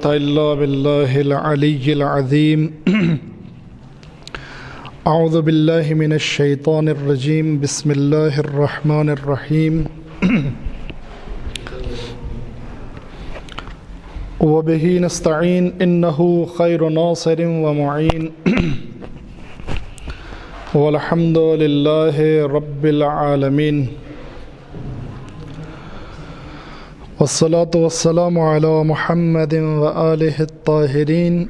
إلا بالله العلي العظيم أعوذ بالله من الشيطان الرجيم بسم الله الرحمن الرحيم وبه نستعين إنه خير ناصر ومعين والحمد لله رب العالمين والصلاة والسلام على محمد وآله الطاهرين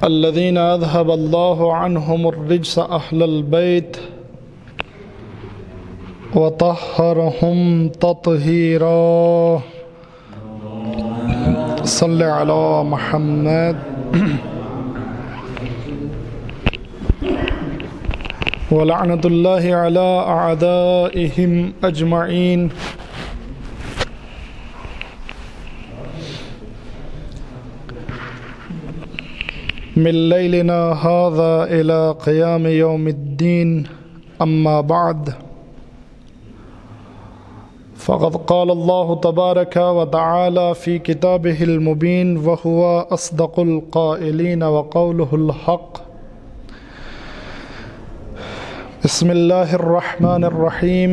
الذين أذهب الله عنهم الرجس أهل البيت وطهرهم تطهيرا صل على محمد ولعنة الله على أعدائهم أجمعين من ليلنا هذا إلى قيام يوم الدين أما بعد فقد قال الله تبارك وتعالى في كتابه المبين وهو أصدق القائلين وقوله الحق بسم الله الرحمن الرحيم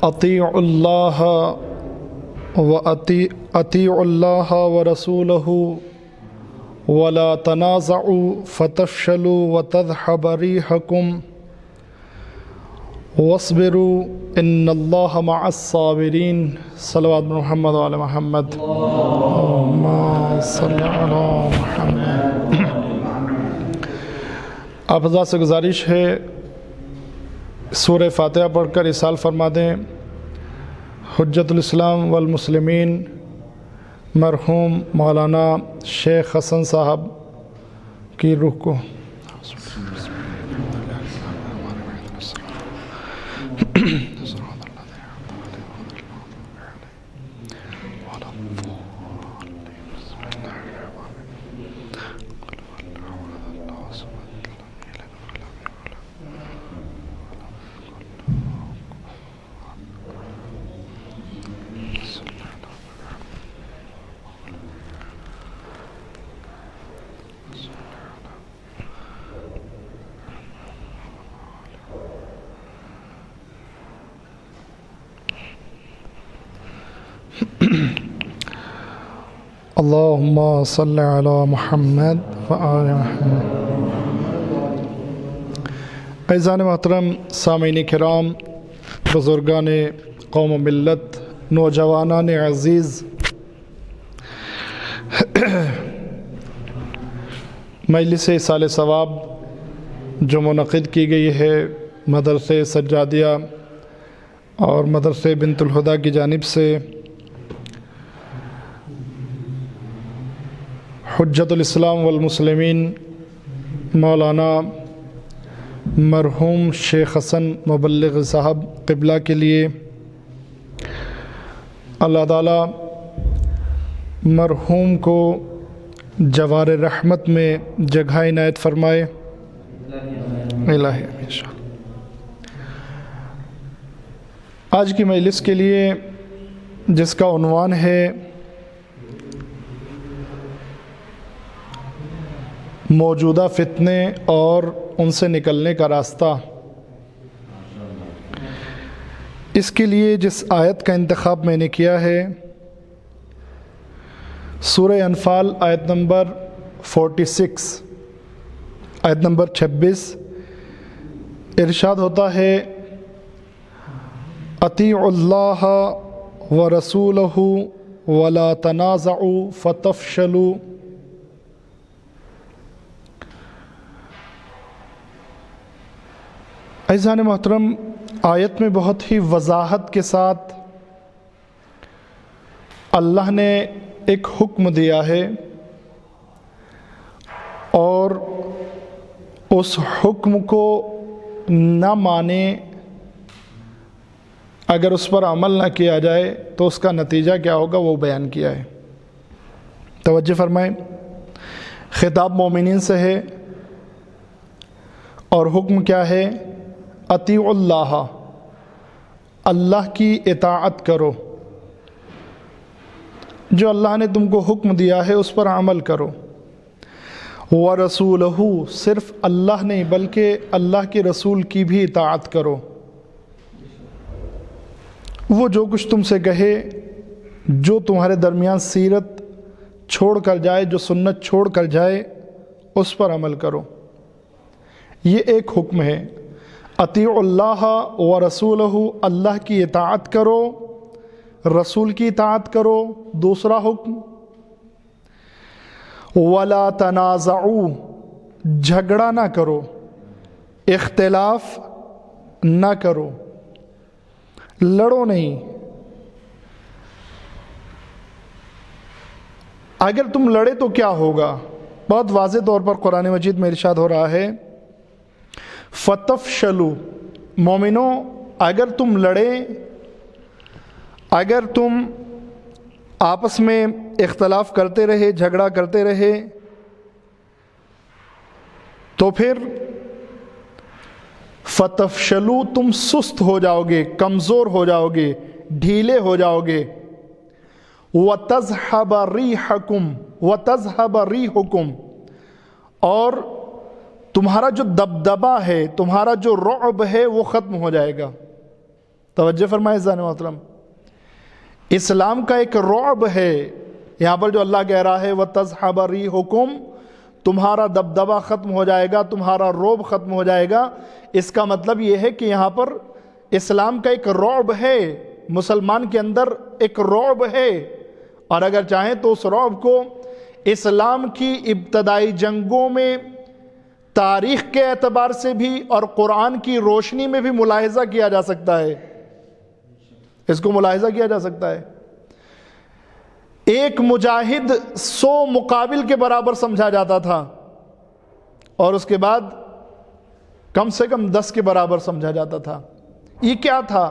أطيعوا الله وأطيعوا الله ورسوله ولا تنازعوا فتفشلوا وتذهب ريحكم واصبروا إن الله مع الصابرين صلوات محمد وعلى محمد اللهم صل على محمد. آپ حضرات سے گزارش ہے سورہ فاتحہ پڑھ کر اصال فرما دیں حجت الاسلام والمسلمین مرحوم مولانا شیخ حسن صاحب کی روح کو. اللہم صلی علی محمد وآل محمد. عزیزان محترم، سامعین کرام، بزرگان قوم و ملت، نوجوانان عزیز، مجلس ایصال ثواب جو منعقد کی گئی ہے مدرسہ سجادیہ اور مدرسہ بنت الہدیٰ کی جانب سے حجت الاسلام والمسلمین مولانا مرحوم شیخ حسن مبلغ صاحب قبلہ کے لیے اللہ تعالیٰ مرحوم کو جوار رحمت میں جگہ عنایت فرمائے. الہی انشاءاللہ. آج کی مجلس کے لیے جس کا عنوان ہے موجودہ فتنے اور ان سے نکلنے کا راستہ، اس کے لیے جس آیت کا انتخاب میں نے کیا ہے سورہ انفال آیت نمبر 46 آیت نمبر 26 ارشاد ہوتا ہے اطیعوا اللہ ورسولہ ولا تنازعوا فتفشلوا. عزیزان محترم، آیت میں بہت ہی وضاحت کے ساتھ اللہ نے ایک حکم دیا ہے اور اس حکم کو نہ مانے، اگر اس پر عمل نہ کیا جائے تو اس کا نتیجہ کیا ہوگا وہ بیان کیا ہے. توجہ فرمائیں، خطاب مومنین سے ہے اور حکم کیا ہے؟ اطیعوا اللہ، اللہ کی اطاعت کرو، جو اللہ نے تم کو حکم دیا ہے اس پر عمل کرو، وَرَسُولَهُ صرف اللہ نہیں بلکہ اللہ کے رسول کی بھی اطاعت کرو۔ وہ جو کچھ تم سے کہے، جو تمہارے درمیان سیرت چھوڑ کر جائے، جو سنت چھوڑ کر جائے، اس پر عمل کرو۔ یہ ایک حکم ہے، اطیعوا اللہ ورسولہ، اللہ کی اطاعت کرو، رسول کی اطاعت کرو۔ دوسرا حکم ولا تنازعوا، جھگڑا نہ کرو، اختلاف نہ کرو، لڑو نہیں۔ اگر تم لڑے تو کیا ہوگا؟ بہت واضح طور پر قرآن مجید میں ارشاد ہو رہا ہے فتفشلوا، مومنوں اگر تم لڑے، اگر تم آپس میں اختلاف کرتے رہے، جھگڑا کرتے رہے، تو پھر فتفشلوا، تم سست ہو جاؤ گے، کمزور ہو جاؤ گے، ڈھیلے ہو جاؤ گے، وَتَذْهَبَ رِيحُكُمْ، اور تمہارا جو دبدبہ ہے، تمہارا جو رعب ہے وہ ختم ہو جائے گا۔ توجہ فرمائے عزیزان محترم، اسلام کا ایک رعب ہے یہاں پر جو اللہ کہہ رہا ہے وَتَذْهَبَ رِيحُكُمْ، تمہارا دبدبہ ختم ہو جائے گا، تمہارا رعب ختم ہو جائے گا۔ اس کا مطلب یہ ہے کہ یہاں پر اسلام کا ایک رعب ہے، مسلمان کے اندر ایک رعب ہے، اور اگر چاہیں تو اس رعب کو اسلام کی ابتدائی جنگوں میں تاریخ کے اعتبار سے بھی اور قرآن کی روشنی میں بھی ملاحظہ کیا جا سکتا ہے، اس کو ملاحظہ کیا جا سکتا ہے۔ ایک مجاہد 100 مقابل کے برابر سمجھا جاتا تھا، اور اس کے بعد کم سے کم 10 کے برابر سمجھا جاتا تھا۔ یہ کیا تھا؟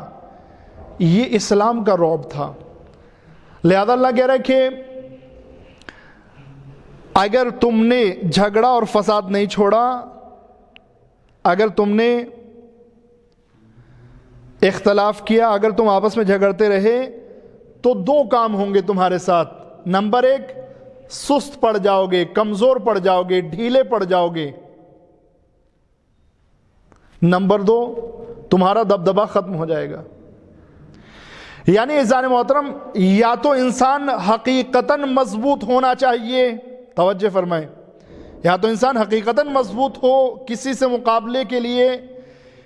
یہ اسلام کا رعب تھا۔ لہذا اللہ کہہ رہا ہے کہ اگر تم نے جھگڑا اور فساد نہیں چھوڑا، اگر تم نے اختلاف کیا، اگر تم آپس میں جھگڑتے رہے، تو 2 کام ہوں گے تمہارے ساتھ۔ نمبر 1، سست پڑ جاؤ گے، کمزور پڑ جاؤ گے، ڈھیلے پڑ جاؤ گے۔ نمبر 2، تمہارا دبدبہ ختم ہو جائے گا۔ یعنی عزیزان محترم، یا تو انسان حقیقتاً مضبوط ہونا چاہیے، توجہ فرمائیں، یا تو انسان حقیقتاً مضبوط ہو کسی سے مقابلے کے لیے،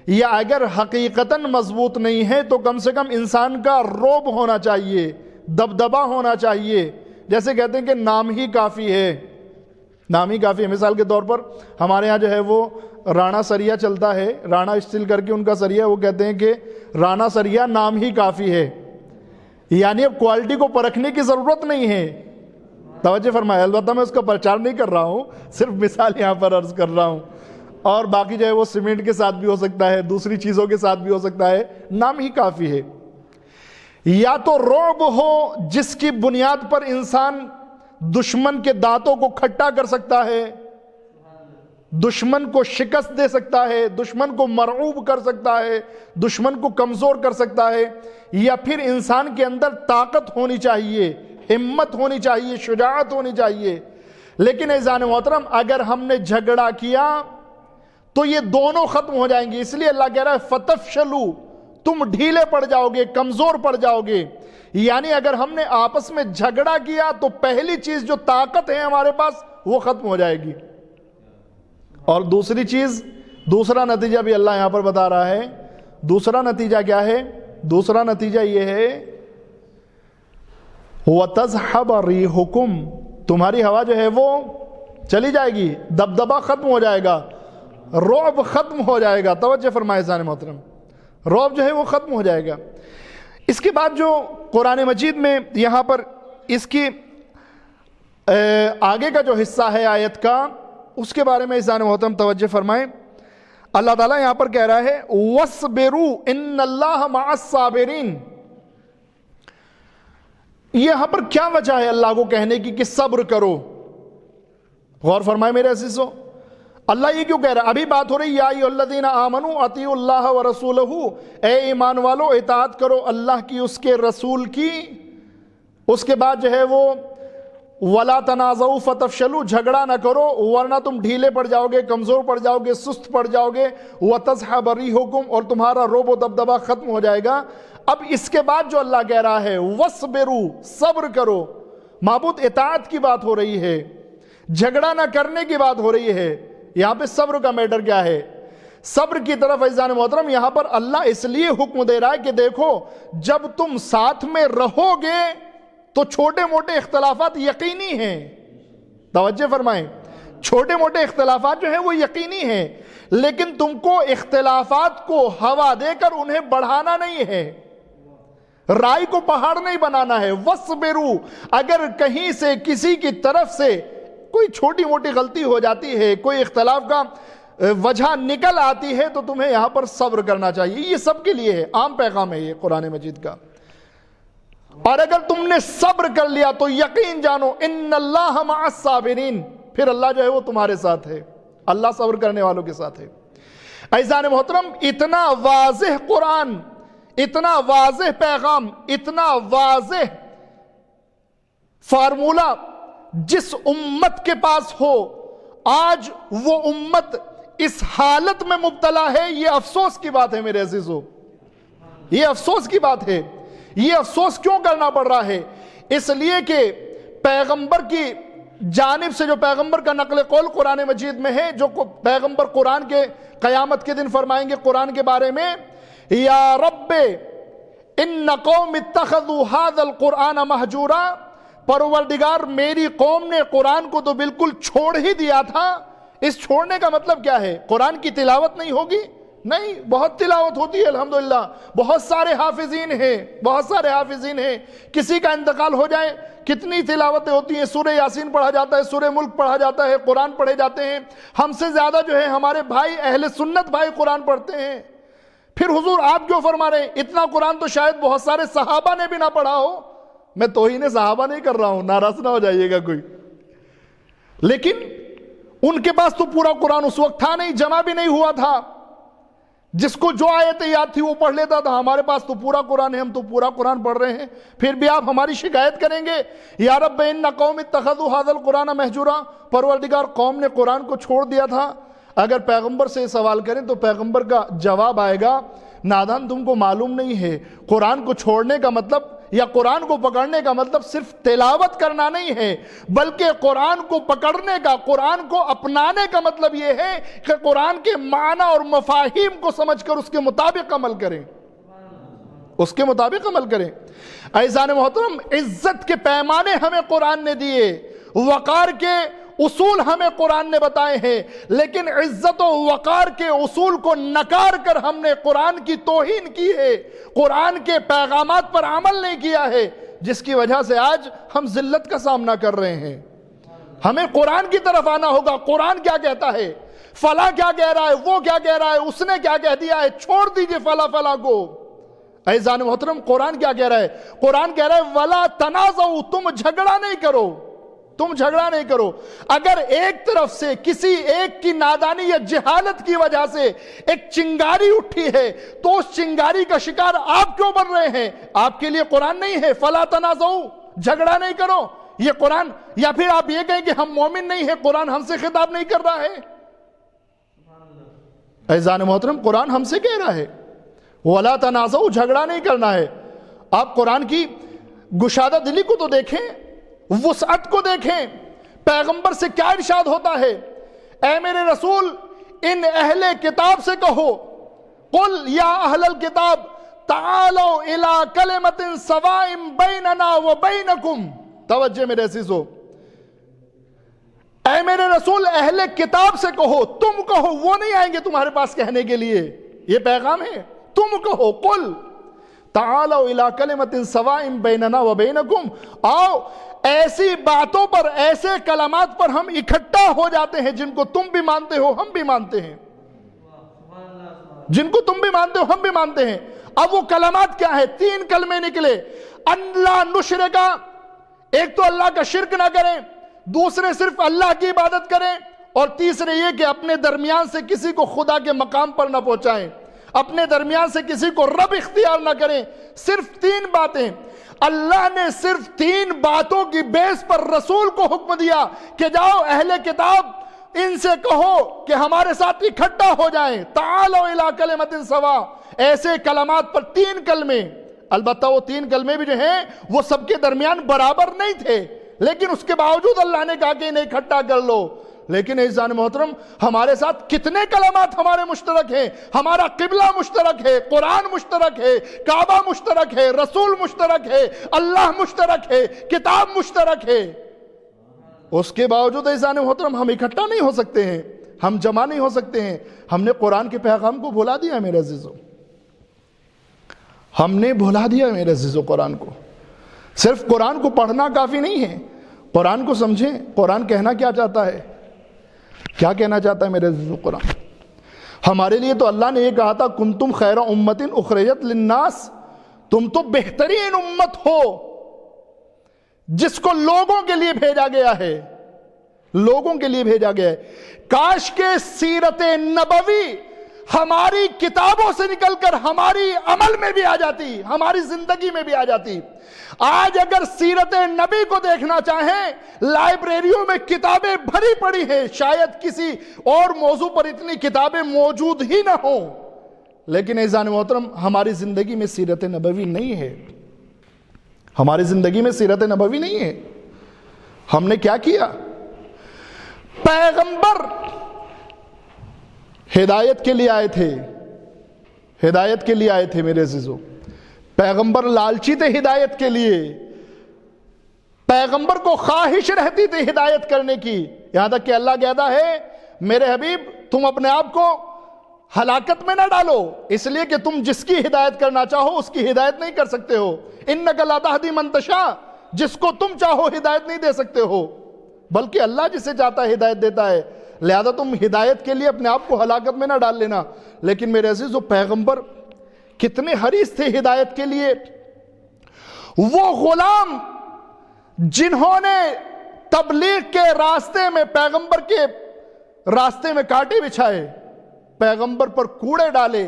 یا اگر حقیقتاً مضبوط نہیں ہے تو کم سے کم انسان کا رعب ہونا چاہیے، دبدبہ ہونا چاہیے۔ جیسے کہتے ہیں کہ نام ہی کافی ہے، نام ہی کافی ہے۔ مثال کے طور پر ہمارے ہاں جو ہے وہ رانا سریا چلتا ہے، رانا اسٹیل کر کے ان کا سریا، وہ کہتے ہیں کہ رانا سریا نام ہی کافی ہے، یعنی اب کوالٹی کو پرکھنے کی ضرورت نہیں ہے۔ توجہ فرمائے، البتہ میں اس کا پرچار نہیں کر رہا ہوں، صرف مثال یہاں پر عرض کر رہا ہوں۔ اور باقی جو ہے وہ سیمنٹ کے ساتھ بھی ہو سکتا ہے، دوسری چیزوں کے ساتھ بھی ہو سکتا ہے، نام ہی کافی ہے۔ یا تو رعب ہو جس کی بنیاد پر انسان دشمن کے دانتوں کو کھٹا کر سکتا ہے، دشمن کو شکست دے سکتا ہے، دشمن کو مرعوب کر سکتا ہے، دشمن کو کمزور کر سکتا ہے۔ یا پھر انسان کے اندر طاقت ہونی چاہیے، ہمت ہونی چاہیے، شجاعت ہونی چاہیے۔ لیکن عزیزان محترم، اگر ہم نے جھگڑا کیا تو یہ دونوں ختم ہو جائیں گے۔ اس لیے اللہ کہہ رہا ہے فتفشلوا، تم ڈھیلے پڑ جاؤ گے، کمزور پڑ جاؤ گے۔ یعنی اگر ہم نے آپس میں جھگڑا کیا تو پہلی چیز جو طاقت ہے ہمارے پاس وہ ختم ہو جائے گی، اور دوسری چیز، دوسرا نتیجہ بھی اللہ یہاں پر بتا رہا ہے۔ دوسرا نتیجہ کیا ہے؟ دوسرا نتیجہ یہ ہے وَتَذْهَبَ رِيحُكُمْ، تمہاری ہوا جو ہے وہ چلی جائے گی، دبدبہ ختم ہو جائے گا، رعب ختم ہو جائے گا۔ توجہ فرمائے عزیزان محترم، رعب جو ہے وہ ختم ہو جائے گا۔ اس کے بعد جو قرآن مجید میں یہاں پر اس کی آگے کا جو حصہ ہے آیت کا، اس کے بارے میں عزیزان محترم توجہ فرمائیں۔ اللہ تعالیٰ یہاں پر کہہ رہا ہے وَاصْبِرُوا إِنَّ اللَّهَ مَعَ الصَّابِرِينَ۔ یہاں پر کیا وجہ ہے اللہ کو کہنے کی کہ صبر کرو؟ غور فرمائے میرے عزیزو، اللہ یہ کیوں کہہ رہا ہے؟ ابھی بات ہو رہی یا ایھاالذین آمنوا اطیعوا اللہ ورسولہ، اے ایمان والو اطاعت کرو اللہ کی، اس کے رسول کی۔ اس کے بعد جو ہے وہ وَلَا تَنَازَعُوا فَتَفْشَلُوا، جھگڑا نہ کرو ورنہ تم ڈھیلے پڑ جاؤ گے، کمزور پڑ جاؤ گے، سست پڑ جاؤ گے، وَتَذْهَبَ رِيحُكُمْ، اور تمہارا روب و دبدبہ ختم ہو جائے گا۔ اب اس کے بعد جو اللہ کہہ رہا ہے وَاصْبِرُوا، صبر کرو، معبود اطاعت کی بات ہو رہی ہے، جھگڑا نہ کرنے کی بات ہو رہی ہے۔ یہاں پہ صبر کا میٹر کیا ہے؟ صبر کی طرف عزیزان محترم یہاں پر اللہ اس لیے حکم دے رہا ہے کہ دیکھو جب تم ساتھ میں رہو گے تو چھوٹے موٹے اختلافات یقینی ہیں، توجہ فرمائیں، چھوٹے موٹے اختلافات جو ہیں وہ یقینی ہیں، لیکن تم کو اختلافات کو ہوا دے کر انہیں بڑھانا نہیں ہے، رائے کو پہاڑ نہیں بنانا ہے۔ وَاصْبِرُوا، اگر کہیں سے کسی کی طرف سے کوئی چھوٹی موٹی غلطی ہو جاتی ہے، کوئی اختلاف کا وجہ نکل آتی ہے، تو تمہیں یہاں پر صبر کرنا چاہیے۔ یہ سب کے لیے ہے، عام پیغام ہے یہ قرآن مجید کا۔ اور اگر تم نے صبر کر لیا تو یقین جانو ان اللہ مع الصابرین، پھر اللہ جو ہے وہ تمہارے ساتھ ہے، اللہ صبر کرنے والوں کے ساتھ ہے۔ عزیزان محترم اتنا واضح قرآن، اتنا واضح پیغام، اتنا واضح فارمولہ جس امت کے پاس ہو، آج وہ امت اس حالت میں مبتلا ہے، یہ افسوس کی بات ہے میرے عزیزو، یہ افسوس کی بات ہے۔ یہ افسوس کیوں کرنا پڑ رہا ہے؟ اس لیے کہ پیغمبر کی جانب سے جو پیغمبر کا نقل قول قرآن مجید میں ہے، جو پیغمبر قرآن کے قیامت کے دن فرمائیں گے قرآن کے بارے میں، یا رب ان قوم اتخذوا هذا القرآن مہجورا، پروردگار میری قوم نے قرآن کو تو بالکل چھوڑ ہی دیا تھا۔ اس چھوڑنے کا مطلب کیا ہے؟ قرآن کی تلاوت نہیں ہوگی؟ نہیں، بہت تلاوت ہوتی ہے الحمدللہ، بہت سارے حافظین ہیں، بہت سارے حافظین ہیں، کسی کا انتقال ہو جائے کتنی تلاوتیں ہوتی ہیں، سورہ یاسین پڑھا جاتا ہے، سورہ ملک پڑھا جاتا ہے، قرآن پڑھے جاتے ہیں، ہم سے زیادہ جو ہے ہمارے بھائی اہل سنت بھائی قرآن پڑھتے ہیں۔ پھر حضور آپ کیوں فرما رہے ہیں اتنا قرآن تو شاید بہت سارے صحابہ نے بھی نہ پڑھا ہو؟ میں توہین صحابہ نہیں کر رہا ہوں، ناراض نہ ہو جائیے گا کوئی، لیکن ان کے پاس تو پورا قرآن اس وقت تھا نہیں، جمع بھی نہیں ہوا تھا، جس کو جو آیتیں یاد تھی وہ پڑھ لیتا تھا۔ ہمارے پاس تو پورا قرآن ہے، ہم تو پورا قرآن پڑھ رہے ہیں، پھر بھی آپ ہماری شکایت کریں گے یا رب ان قوم اتخذوا هذا القرآن مہجورا، پروردگار قوم نے قرآن کو چھوڑ دیا تھا۔ اگر پیغمبر سے سوال کریں تو پیغمبر کا جواب آئے گا نادان تم کو معلوم نہیں ہے، قرآن کو چھوڑنے کا مطلب یا قرآن کو پکڑنے کا مطلب صرف تلاوت کرنا نہیں ہے، بلکہ قرآن کو پکڑنے کا، قرآن کو اپنانے کا مطلب یہ ہے کہ قرآن کے معنی اور مفاہیم کو سمجھ کر اس کے مطابق عمل کریں، اس کے مطابق عمل کریں۔ عزیزان محترم عزت کے پیمانے ہمیں قرآن نے دیے، وقار کے اصول ہمیں قرآن نے بتائے ہیں، لیکن عزت و وقار کے اصول کو نکار کر ہم نے قرآن کی توہین کی ہے، قرآن کے پیغامات پر عمل نہیں کیا ہے، جس کی وجہ سے آج ہم ذلت کا سامنا کر رہے ہیں۔ ہمیں قرآن کی طرف آنا ہوگا، قرآن کیا کہتا ہے، فلاں کیا کہہ رہا ہے، وہ کیا کہہ رہا ہے، اس نے کیا کہہ دیا ہے، چھوڑ دیجئے فلاں فلاں کو۔ عزیزان محترم قرآن کیا کہہ رہا ہے؟ قرآن کہہ رہا ہے وَلَا تَنَازَعُوا، تم جھگڑا نہیں کرو، تم جھگڑا نہیں کرو۔ اگر ایک طرف سے کسی ایک کی نادانی یا جہالت کی وجہ سے ایک چنگاری اٹھی ہے تو اس چنگاری کا شکار آپ کیوں بن رہے ہیں؟ آپ کے لیے قرآن نہیں ہے فَلَا تَنَازَعُوا، جھگڑا نہیں کرو، یہ قرآن؟ یا پھر آپ یہ کہیں کہ ہم مومن نہیں ہیں، قرآن ہم سے خطاب نہیں کر رہا ہے؟ عزیزان محترم قرآن ہم سے کہہ رہا ہے وَلَا تَنَازَعُوا، جھگڑا نہیں کرنا ہے۔ آپ قرآن کی گشادہ دلی کو تو دیکھیں، وسعت کو دیکھیں، پیغمبر سے کیا ارشاد ہوتا ہے؟ اے میرے رسول ان اہل کتاب سے کہو قل یا اہل الکتاب تعالوا الی کلمۃ سواء بیننا وبینکم، توجہ میرے عزیزو، اے میرے رسول اہل کتاب سے کہو، تم کہو، وہ نہیں آئیں گے تمہارے پاس کہنے کے لیے، یہ پیغام ہے، تم کہو قل تعالوا الی کلمۃ سواء بیننا وبینکم، آؤ ایسی باتوں پر، ایسے کلمات پر ہم اکٹھا ہو جاتے ہیں جن کو تم بھی مانتے ہو ہم بھی مانتے ہیں، جن کو تم بھی مانتے ہو ہم بھی مانتے ہیں۔ اب وہ کلمات کیا ہے؟ 3 کلمے نکلے، اللہ نشرکا، ایک تو اللہ کا شرک نہ کریں، دوسرے صرف اللہ کی عبادت کریں، اور تیسرے یہ کہ اپنے درمیان سے کسی کو خدا کے مقام پر نہ پہنچائیں، اپنے درمیان سے کسی کو رب اختیار نہ کریں۔ صرف 3 باتیں، اللہ نے صرف 3 باتوں کی بیس پر رسول کو حکم دیا کہ جاؤ اہل کتاب ان سے کہو کہ ہمارے ساتھ اکٹھا ہو جائیں، تعالوا الی کلمۃ سوا، ایسے کلمات پر 3 کلمے۔ البتہ وہ 3 کلمے بھی جو ہیں وہ سب کے درمیان برابر نہیں تھے، لیکن اس کے باوجود اللہ نے کہا کہ انہیں اکٹھا کر لو۔ لیکن عزیزان محترم، ہمارے ساتھ کتنے کلمات ہمارے مشترک ہیں؟ ہمارا قبلہ مشترک ہے، قرآن مشترک ہے، کعبہ مشترک ہے، رسول مشترک ہے، اللہ مشترک ہے، کتاب مشترک ہے۔ اس کے باوجود عزیزان محترم ہم اکٹھا نہیں ہو سکتے ہیں، ہم جمع نہیں ہو سکتے ہیں۔ ہم نے قرآن کے پیغام کو بھلا دیا میرے عزیزوں، ہم نے بھلا دیا میرے عزیزوں قرآن کو۔ صرف قرآن کو پڑھنا کافی نہیں ہے، قرآن کو سمجھیں، قرآن کہنا کیا چاہتا ہے، کیا کہنا چاہتا ہے میرے عزیزوں قرآن۔ ہمارے لیے تو اللہ نے یہ کہا تھا کنتم خیر امت اخرجت للناس، تم تو بہترین امت ہو جس کو لوگوں کے لیے بھیجا گیا ہے، لوگوں کے لیے بھیجا گیا ہے۔ کاش کے سیرت نبوی ہماری کتابوں سے نکل کر ہماری عمل میں بھی آ جاتی، ہماری زندگی میں بھی آ جاتی۔ آج اگر سیرت نبی کو دیکھنا چاہیں، لائبریریوں میں کتابیں بھری پڑی ہیں، شاید کسی اور موضوع پر اتنی کتابیں موجود ہی نہ ہوں، لیکن عزیزان محترم ہماری زندگی میں سیرت نبوی نہیں ہے، ہماری زندگی میں سیرت نبوی نہیں ہے۔ ہم نے کیا کیا؟ پیغمبر ہدایت کے لیے آئے تھے، ہدایت کے لیے آئے تھے میرے عزیزوں۔ پیغمبر لالچی تھے ہدایت کے لیے، پیغمبر کو خواہش رہتی تھی ہدایت کرنے کی، یہاں تک کہ اللہ کہتا ہے میرے حبیب تم اپنے آپ کو ہلاکت میں نہ ڈالو، اس لیے کہ تم جس کی ہدایت کرنا چاہو اس کی ہدایت نہیں کر سکتے ہو۔ انک لا تہدی من تشاء، جس کو تم چاہو ہدایت نہیں دے سکتے ہو، بلکہ اللہ جسے چاہتا ہے ہدایت دیتا ہے، لہذا تم ہدایت کے لیے اپنے آپ کو ہلاکت میں نہ ڈال لینا۔ لیکن میرے عزیزو پیغمبر کتنے حریص تھے ہدایت کے لیے۔ وہ غلام جنہوں نے تبلیغ کے راستے میں، پیغمبر کے راستے میں کانٹے بچھائے، پیغمبر پر کوڑے ڈالے،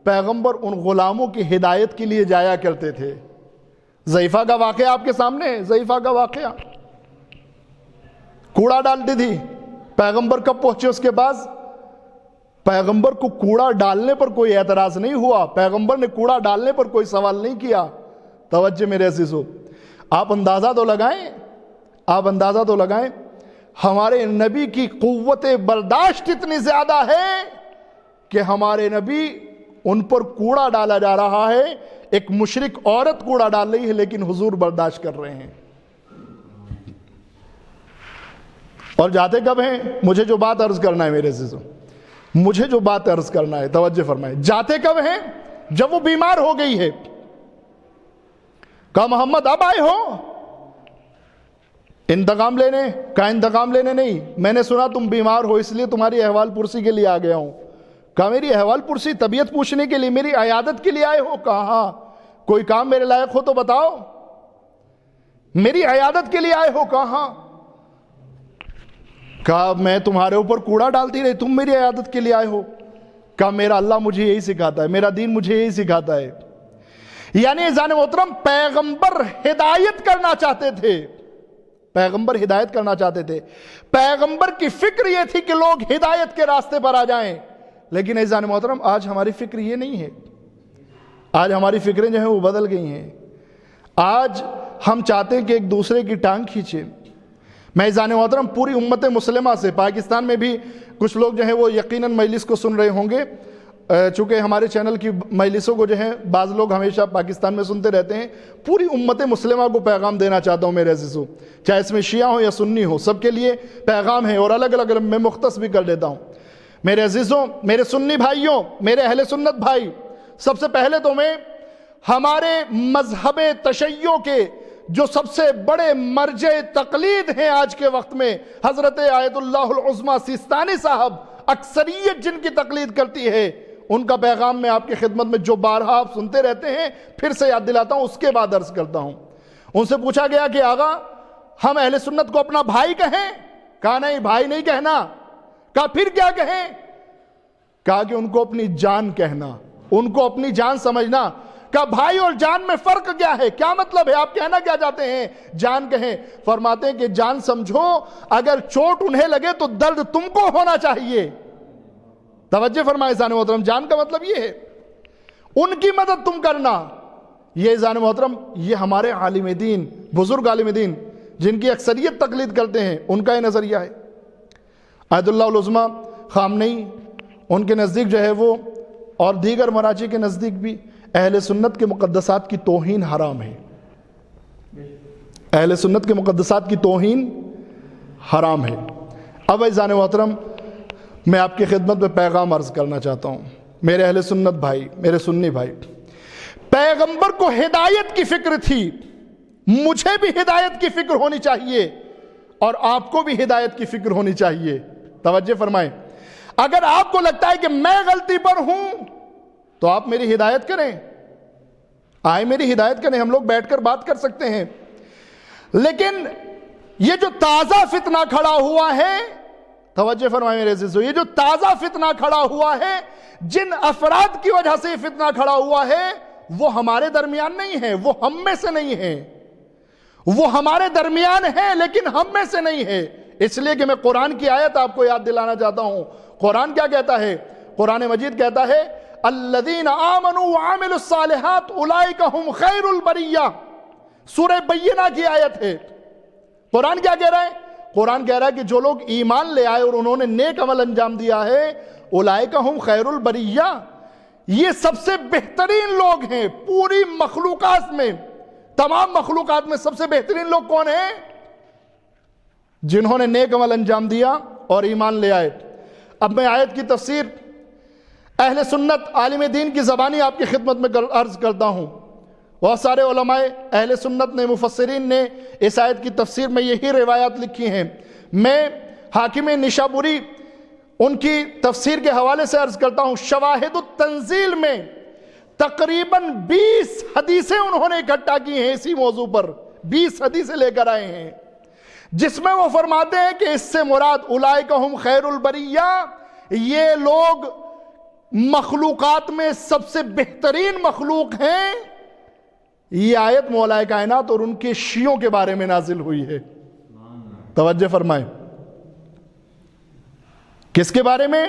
پیغمبر ان غلاموں کی ہدایت کے لیے جایا کرتے تھے۔ ضعیفہ کا واقعہ آپ کے سامنے ہے، ضعیفہ کا واقعہ، کوڑا ڈالتی تھی، پیغمبر کب پہنچے اس کے بعد؟ پیغمبر کو کوڑا ڈالنے پر کوئی اعتراض نہیں ہوا، پیغمبر نے کوڑا ڈالنے پر کوئی سوال نہیں کیا۔ توجہ میرے عزیزو، آپ اندازہ تو لگائیں، آپ اندازہ تو لگائیں ہمارے نبی کی قوت برداشت اتنی زیادہ ہے کہ ہمارے نبی ان پر کوڑا ڈالا جا رہا ہے، ایک مشرک عورت کوڑا ڈال رہی ہے لیکن حضور برداشت کر رہے ہیں۔ اور جاتے کب ہیں؟ مجھے جو بات عرض کرنا ہے میرے عزیزو، مجھے جو بات عرض کرنا ہے توجہ فرمائیں، جاتے کب ہیں؟ جب وہ بیمار ہو گئی ہے، کہا محمد اب آئے ہو انتقام لینے؟ کہا انتقام لینے نہیں، میں نے سنا تم بیمار ہو اس لیے تمہاری احوال پرسی کے لیے آ گیا ہوں۔ کہا میری احوال پرسی، طبیعت پوچھنے کے لیے، میری عیادت کے لیے آئے ہو؟ کہا ہاں۔ کوئی کام میرے لائق ہو تو بتاؤ، میری عیادت کے لیے آئے ہو؟ کہا ہاں۔ کہا میں تمہارے اوپر کوڑا ڈالتی رہی، تم میری عیادت کے لیے آئے ہو؟ کہا میرا اللہ مجھے یہی سکھاتا ہے، میرا دین مجھے یہی سکھاتا ہے۔ یعنی عزیزان محترم پیغمبر ہدایت کرنا چاہتے تھے، پیغمبر ہدایت کرنا چاہتے تھے، پیغمبر کی فکر یہ تھی کہ لوگ ہدایت کے راستے پر آ جائیں۔ لیکن عزیزان محترم آج ہماری فکر یہ نہیں ہے، آج ہماری فکریں جو ہیں وہ بدل گئی ہیں۔ آج ہم چاہتے ہیں کہ ایک دوسرے کی ٹانگ کھینچیں۔ میں عزیزان محترم پوری امت مسلمہ سے، پاکستان میں بھی کچھ لوگ جو ہیں وہ یقیناً مجلس کو سن رہے ہوں گے، چونکہ ہمارے چینل کی مجلسوں کو جو ہیں بعض لوگ ہمیشہ پاکستان میں سنتے رہتے ہیں، پوری امت مسلمہ کو پیغام دینا چاہتا ہوں میرے عزیزوں، چاہے اس میں شیعہ ہو یا سنی ہو، سب کے لیے پیغام ہے اور الگ الگ میں مختص بھی کر دیتا ہوں۔ میرے عزیزوں، میرے سنی بھائیوں، میرے اہل سنت بھائی، سب سے پہلے تو میں ہمارے مذہب تشیع کے جو سب سے بڑے مرجع تقلید ہیں آج کے وقت میں، حضرت آیت اللہ العظمیٰ سیستانی صاحب، اکثریت جن کی تقلید کرتی ہے، ان کا پیغام میں آپ کی خدمت میں جو بارہا آپ سنتے رہتے ہیں پھر سے یاد دلاتا ہوں، اس کے بعد عرض کرتا ہوں۔ ان سے پوچھا گیا کہ آقا ہم اہل سنت کو اپنا بھائی کہیں؟ کہا نہیں، بھائی نہیں کہنا، کہا پھر کیا کہیں؟ کہا کہ ان کو اپنی جان کہنا، ان کو اپنی جان سمجھنا۔ کہا بھائی اور جان میں فرق کیا ہے؟ کیا مطلب ہے؟ آپ کہنا کیا چاہتے ہیں جان کہیں؟ فرماتے ہیں کہ جان سمجھو، اگر چوٹ انہیں لگے تو درد تم کو ہونا چاہیے۔ توجہ فرمائے عزیزان محترم، جان کا مطلب یہ ہے ان کی مدد تم کرنا۔ یہ عزیزان محترم، یہ ہمارے عالم دین، بزرگ عالم دین جن کی اکثریت تقلید کرتے ہیں، ان کا یہ نظریہ ہے۔ آیت اللہ العظمیٰ خامنئی، ان کے نزدیک جو ہے وہ، اور دیگر مراجع کے نزدیک بھی، اہل سنت کے مقدسات کی توہین حرام ہے۔ اہل سنت کے مقدسات کی توہین حرام ہے۔ اب عزیزان محترم، میں آپ کی خدمت میں پیغام عرض کرنا چاہتا ہوں، میرے اہل سنت بھائی، میرے سنی بھائی، پیغمبر کو ہدایت کی فکر تھی، مجھے بھی ہدایت کی فکر ہونی چاہیے، اور آپ کو بھی ہدایت کی فکر ہونی چاہیے۔ توجہ فرمائیں، اگر آپ کو لگتا ہے کہ میں غلطی پر ہوں تو آپ میری ہدایت کریں، آئے میری ہدایت کریں، ہم لوگ بیٹھ کر بات کر سکتے ہیں۔ لیکن یہ جو تازہ فتنہ کھڑا ہوا ہے، توجہ فرمائیں میرے عزیزو، یہ جو تازہ فتنہ کھڑا ہوا ہے، جن افراد کی وجہ سے یہ فتنہ کھڑا ہوا ہے، وہ ہمارے درمیان نہیں ہے، وہ ہم میں سے نہیں ہے۔ وہ ہمارے درمیان ہے لیکن ہم میں سے نہیں ہے۔ اس لیے کہ میں قرآن کی آیت آپ کو یاد دلانا چاہتا ہوں۔ قرآن کیا کہتا ہے؟ قرآن مجید کہتا ہے الذین آمنوا وعملوا الصالحات اولئک هم خیر البریہ، سورہ بینہ کی آیت ہے۔ قرآن کیا کہہ رہا ہے؟ قرآن کہہ رہا ہے کہ جو لوگ ایمان لے آئے اور انہوں نے نیک عمل انجام دیا ہے، اولئک هم خیر البریہ، یہ سب سے بہترین لوگ ہیں پوری مخلوقات میں۔ تمام مخلوقات میں سب سے بہترین لوگ کون ہیں؟ جنہوں نے نیک عمل انجام دیا اور ایمان لے آئے۔ اب میں آیت کی تفسیر اہل سنت عالم دین کی زبانی آپ کی خدمت میں عرض کرتا ہوں۔ بہت سارے علماء اہل سنت نے، مفسرین نے اس آیت کی تفسیر میں یہی روایات لکھی ہیں۔ میں حاکم نشابوری ان کی تفسیر کے حوالے سے عرض کرتا ہوں، شواہد التنزیل میں تقریباً 20 حدیثیں انہوں نے اکٹھا کی ہیں اسی موضوع پر، 20 حدیثیں لے کر آئے ہیں، جس میں وہ فرماتے ہیں کہ اس سے مراد اولئک ہم خیر البریہ، یہ لوگ مخلوقات میں سب سے بہترین مخلوق ہیں۔ یہ آیت مولا کائنات اور ان کے شیعوں کے بارے میں نازل ہوئی ہے۔ توجہ فرمائیں، کس کے بارے میں؟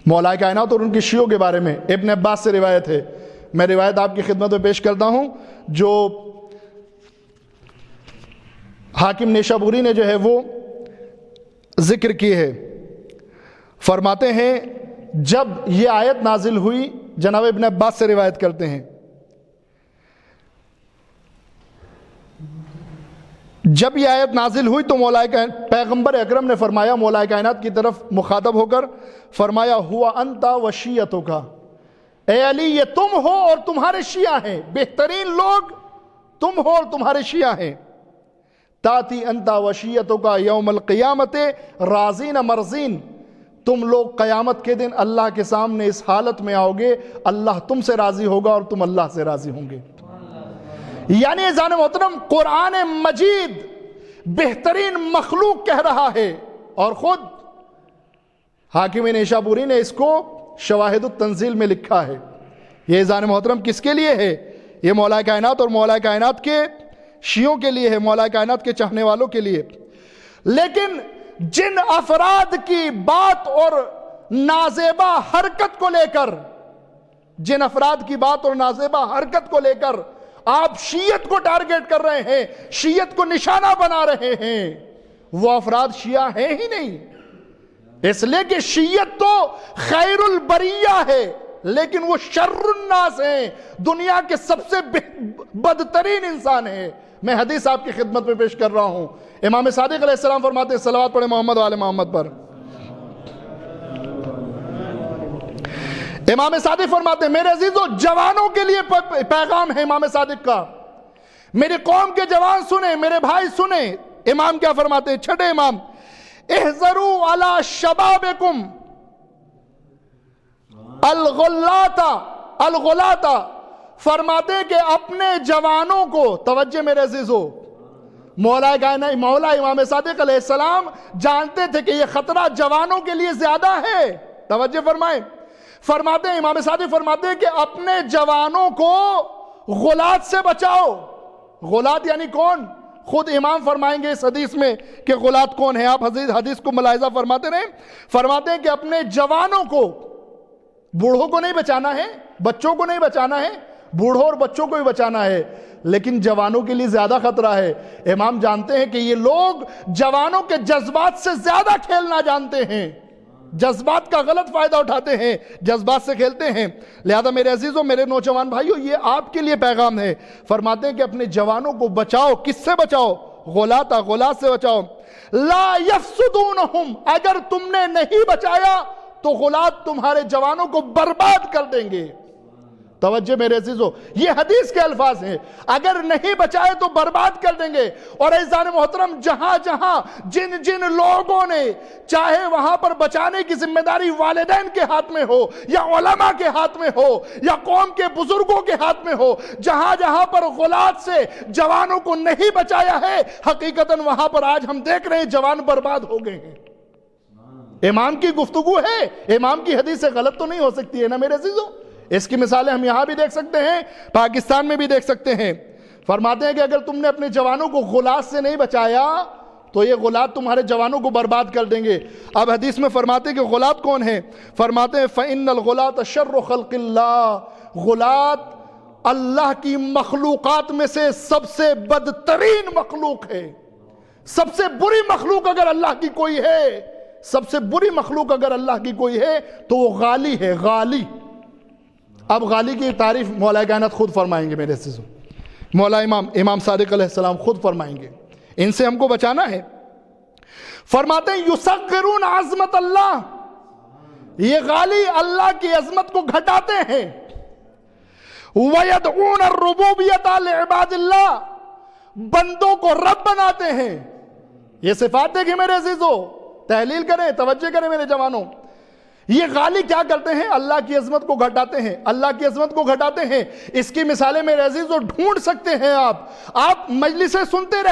مولا کائنات اور ان کے شیعوں کے بارے میں۔ ابن عباس سے روایت ہے، میں روایت آپ کی خدمت میں پیش کرتا ہوں جو حاکم نیشابوری نے جو ہے وہ ذکر کی ہے۔ فرماتے ہیں جب یہ آیت نازل ہوئی، جناب ابن عباس سے روایت کرتے ہیں، جب یہ آیت نازل ہوئی تو پیغمبر اکرم نے فرمایا، مولا کائنات کی طرف مخاطب ہو کر فرمایا، ہوا انت و شیعتک، اے علی یہ تم ہو اور تمہارے شیعہ ہیں، بہترین لوگ تم ہو اور تمہارے شیعہ ہیں۔ تاتی انت و شیعتک یوم القیامت رازین مرزین، تم لوگ قیامت کے دن اللہ کے سامنے اس حالت میں آؤ گے، اللہ تم سے راضی ہوگا اور تم اللہ سے راضی ہوں گے۔ یعنی عزیزان محترم، قرآن مجید بہترین مخلوق کہہ رہا ہے، اور خود حاکم نیشابوری نے اس کو شواہد التنزیل میں لکھا ہے۔ یہ عزیزان محترم کس کے لیے ہے؟ یہ مولا کائنات اور مولا کائنات کے شیعوں کے لیے ہے، مولا کائنات کے چاہنے والوں کے لیے۔ لیکن جن افراد کی بات اور نازیبہ حرکت کو لے کر، جن افراد کی بات اور نازیبہ حرکت کو لے کر آپ شیعت کو ٹارگیٹ کر رہے ہیں، شیعت کو نشانہ بنا رہے ہیں، وہ افراد شیعہ ہیں ہی نہیں۔ اس لیے کہ شیعت تو خیر البریہ ہے، لیکن وہ شر الناس ہیں، دنیا کے سب سے بدترین انسان ہیں۔ میں حدیث آپ کی خدمت میں پیش کر رہا ہوں، امام صادق علیہ السلام فرماتے ہیں، صلوات پڑھیں محمد و آل محمد پر۔ امام صادق فرماتے ہیں، میرے عزیزو جوانوں کے لیے پیغام ہے امام صادق کا، میری قوم کے جوان سنیں، میرے بھائی سنیں۔ امام کیا فرماتے ہیں؟ چھٹے امام، احذروا علی شبابکم الغلاتا، فرماتے ہیں کہ اپنے جوانوں کو، توجہ میرے عزیزو، مولا امام صادق علیہ السلام جانتے تھے کہ یہ خطرہ جوانوں کے لیے زیادہ ہے. توجہ فرمائیں. فرماتے ہیں امام صادق فرماتے ہیں کہ اپنے جوانوں کو غلات سے بچاؤ. غلات یعنی کون؟ خود امام فرمائیں گے اس حدیث میں کہ غلات کون ہے. آپ حدیث کو ملاحظہ فرماتے رہیں. فرماتے ہیں کہ اپنے جوانوں کو، بوڑھوں کو نہیں بچانا ہے، بچوں کو نہیں بچانا ہے، بوڑھوں اور بچوں کو ہی بچانا ہے، لیکن جوانوں کے لیے زیادہ خطرہ ہے. امام جانتے ہیں کہ یہ لوگ جوانوں کے جذبات سے زیادہ کھیلنا جانتے ہیں، جذبات کا غلط فائدہ اٹھاتے ہیں، جذبات سے کھیلتے ہیں. لہذا میرے عزیزوں، میرے نوجوان بھائیوں، یہ آپ کے لیے پیغام ہے. فرماتے ہیں کہ اپنے جوانوں کو بچاؤ. کس سے بچاؤ؟ غلات سے بچاؤ. لا یفسدونہم، اگر تم نے نہیں بچایا تو غلات تمہارے جوانوں کو برباد کر دیں گے. توجہ میرے عزیزو، یہ حدیث کے الفاظ ہیں. اگر نہیں بچائے تو برباد کر دیں گے. اور عزیزان محترم، جہاں جہاں جن لوگوں نے چاہے وہاں پر بچانے کی ذمہ داری والدین کے ہاتھ میں ہو یا علماء کے ہاتھ میں ہو یا قوم کے بزرگوں کے ہاتھ میں ہو، جہاں جہاں پر غلات سے جوانوں کو نہیں بچایا ہے، حقیقتاً وہاں پر آج ہم دیکھ رہے ہیں جوان برباد ہو گئے ہیں. امام کی گفتگو ہے، امام کی حدیث سے غلط تو نہیں ہو سکتی ہے نا میرے عزیزو. اس کی مثالیں ہم یہاں بھی دیکھ سکتے ہیں، پاکستان میں بھی دیکھ سکتے ہیں. فرماتے ہیں کہ اگر تم نے اپنے جوانوں کو غلات سے نہیں بچایا تو یہ غلات تمہارے جوانوں کو برباد کر دیں گے. اب حدیث میں فرماتے ہیں کہ غلات کون ہیں؟ فرماتے ہیں فَإِنَّ الْغُلَاةَ شَرُّ خَلْقِ اللَّهِ، غلات اللہ کی مخلوقات میں سے سب سے بدترین مخلوق ہے. سب سے بری مخلوق اگر اللہ کی کوئی ہے، سب سے بری مخلوق اگر اللہ کی کوئی ہے تو وہ غالی ہے. غالی. اب غالی کی تعریف مولا کائنات خود فرمائیں گے میرے عزیزو. مولا امام صادق علیہ السلام خود فرمائیں گے. ان سے ہم کو بچانا ہے. فرماتے ہیں یصغرون عظمت اللہ، یہ غالی اللہ کی عظمت کو گھٹاتے ہیں. وَيَدْعُونَ الرُّبُوبِيَّةَ لِعِبَادِ اللَّهِ، بندوں کو رب بناتے ہیں. یہ صفات دیکھیں میرے عزیزو، تحلیل کریں، توجہ کریں میرے جوانوں. یہ غالی کیا کرتے ہیں؟ اللہ کی عظمت کو گھٹاتے ہیں. اللہ کی عظمت کو گھٹاتے ہیں. اس کی مثالیں میرے عزیزو ڈھونڈ سکتے ہیں. آپ مجلسیں سنتے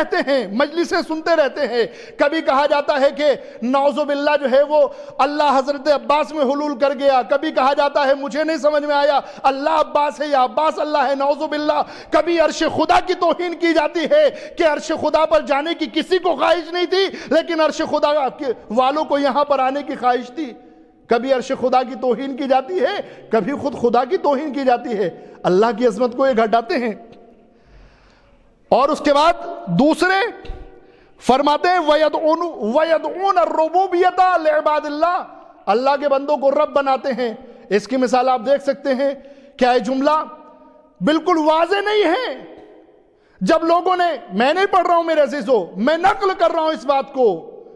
رہتے ہیں. کبھی کہا جاتا ہے کہ نعوذ باللہ جو ہے وہ اللہ حضرت عباس میں حلول کر گیا. کبھی کہا جاتا ہے مجھے نہیں سمجھ میں آیا اللہ عباس ہے یا عباس اللہ ہے. نعوذ باللہ. کبھی عرش خدا کی توہین کی جاتی ہے کہ عرش خدا پر جانے کی کسی کو خواہش نہیں تھی، لیکن عرش خدا والوں کو یہاں پر آنے کی خواہش تھی. کبھی عرش خدا کی توہین کی جاتی ہے، کبھی خود خدا کی توہین کی جاتی ہے. اللہ کی عظمت کو یہ گھٹاتے ہیں. اور اس کے بعد دوسرے فرماتے ہیں وَيَدْعُونَ الرُّبُوبِيَّةَ لِعِبَادِ اللَّهِ، اللہ کے بندوں کو رب بناتے ہیں. اس کی مثال آپ دیکھ سکتے ہیں. کیا یہ جملہ بالکل واضح نہیں ہے؟ جب لوگوں نے، میں نہیں پڑھ رہا ہوں میرے عزیزو، میں نقل کر رہا ہوں اس بات کو،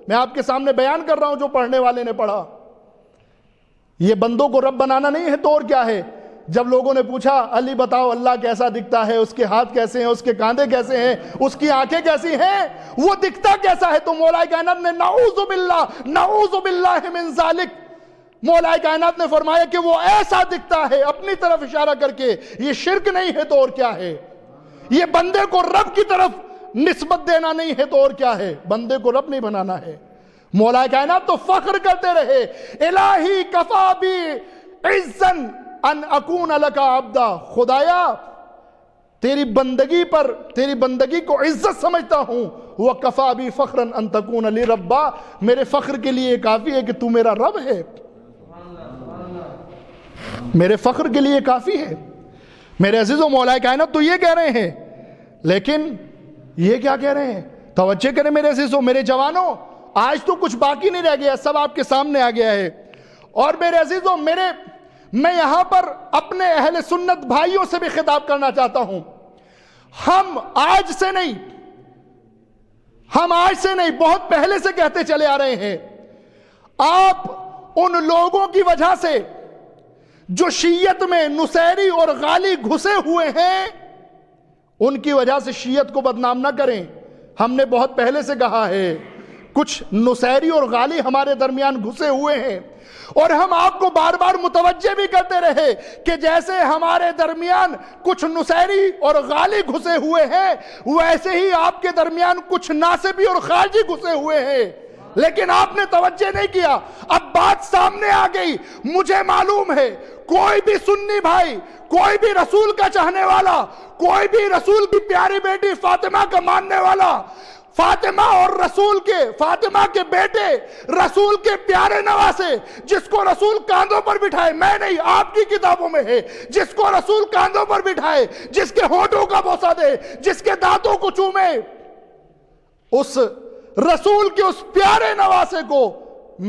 میں آپ کے سامنے بیان کر رہا ہوں جو پڑھنے والے نے پڑھا. یہ بندوں کو رب بنانا نہیں ہے تو اور کیا ہے؟ جب لوگوں نے پوچھا علی بتاؤ اللہ کیسا دکھتا ہے، اس کے ہاتھ کیسے ہیں، اس کے کاندھے کیسے ہیں، اس کی آنکھیں کیسی ہیں، وہ دکھتا کیسا ہے؟ تو مولا کائنات نے نعوذ باللہ من ذالک، مولا کائنات نے فرمایا کہ وہ ایسا دکھتا ہے، اپنی طرف اشارہ کر کے. یہ شرک نہیں ہے تو اور کیا ہے؟ یہ بندے کو رب کی طرف نسبت دینا نہیں ہے تو اور کیا ہے؟ بندے کو رب نہیں بنانا ہے. مولا کائنات تو فخر کرتے رہے، الہی کفا بی عزن ان اکون لکا عبدا، خدایا تیری بندگی کو عزت سمجھتا ہوں. وکفا بی فخرا ان تکون لی ربا، میرے فخر کے لیے کافی ہے کہ تو میرا رب ہے. میرے فخر کے لیے کافی ہے. میرے عزیزو، مولا کائنات تو یہ کہہ رہے ہیں، لیکن یہ کیا کہہ رہے ہیں؟ توجہ کریں میرے عزیزو، میرے جوانوں، آج تو کچھ باقی نہیں رہ گیا، سب آپ کے سامنے آ گیا ہے. اور میرے عزیزو، میں یہاں پر اپنے اہل سنت بھائیوں سے بھی خطاب کرنا چاہتا ہوں. ہم آج سے نہیں بہت پہلے سے کہتے چلے آ رہے ہیں، آپ ان لوگوں کی وجہ سے جو شیعت میں نصیری اور غالی گھسے ہوئے ہیں، ان کی وجہ سے شیعت کو بدنام نہ کریں. ہم نے بہت پہلے سے کہا ہے، کچھ نصیری اور غالی ہمارے درمیان گھسے ہوئے ہیں. اور ہم آپ کو بار بار متوجہ بھی کرتے رہے کہ جیسے ہمارے درمیان کچھ نصیری اور غالی گھسے ہوئے ہیں، ویسے ہی آپ کے درمیان کچھ ناصبی اور خارجی گھسے ہوئے ہیں، لیکن آپ نے توجہ نہیں کیا۔ اب بات سامنے آ گئی، مجھے معلوم ہے کوئی بھی سنی بھائی، کوئی بھی رسول کا چاہنے والا، کوئی بھی رسول کی پیاری بیٹی فاطمہ کا ماننے والا، فاطمہ اور فاطمہ کے بیٹے رسول کے پیارے نواسے، جس کو رسول کاندھوں پر بٹھائے، میں نہیں، آپ کی کتابوں میں ہے، جس کو رسول کاندھوں پر بٹھائے، جس کے ہونٹوں کا بوسہ دے، جس کے دانتوں کو چومے، اس رسول کے اس پیارے نواسے کو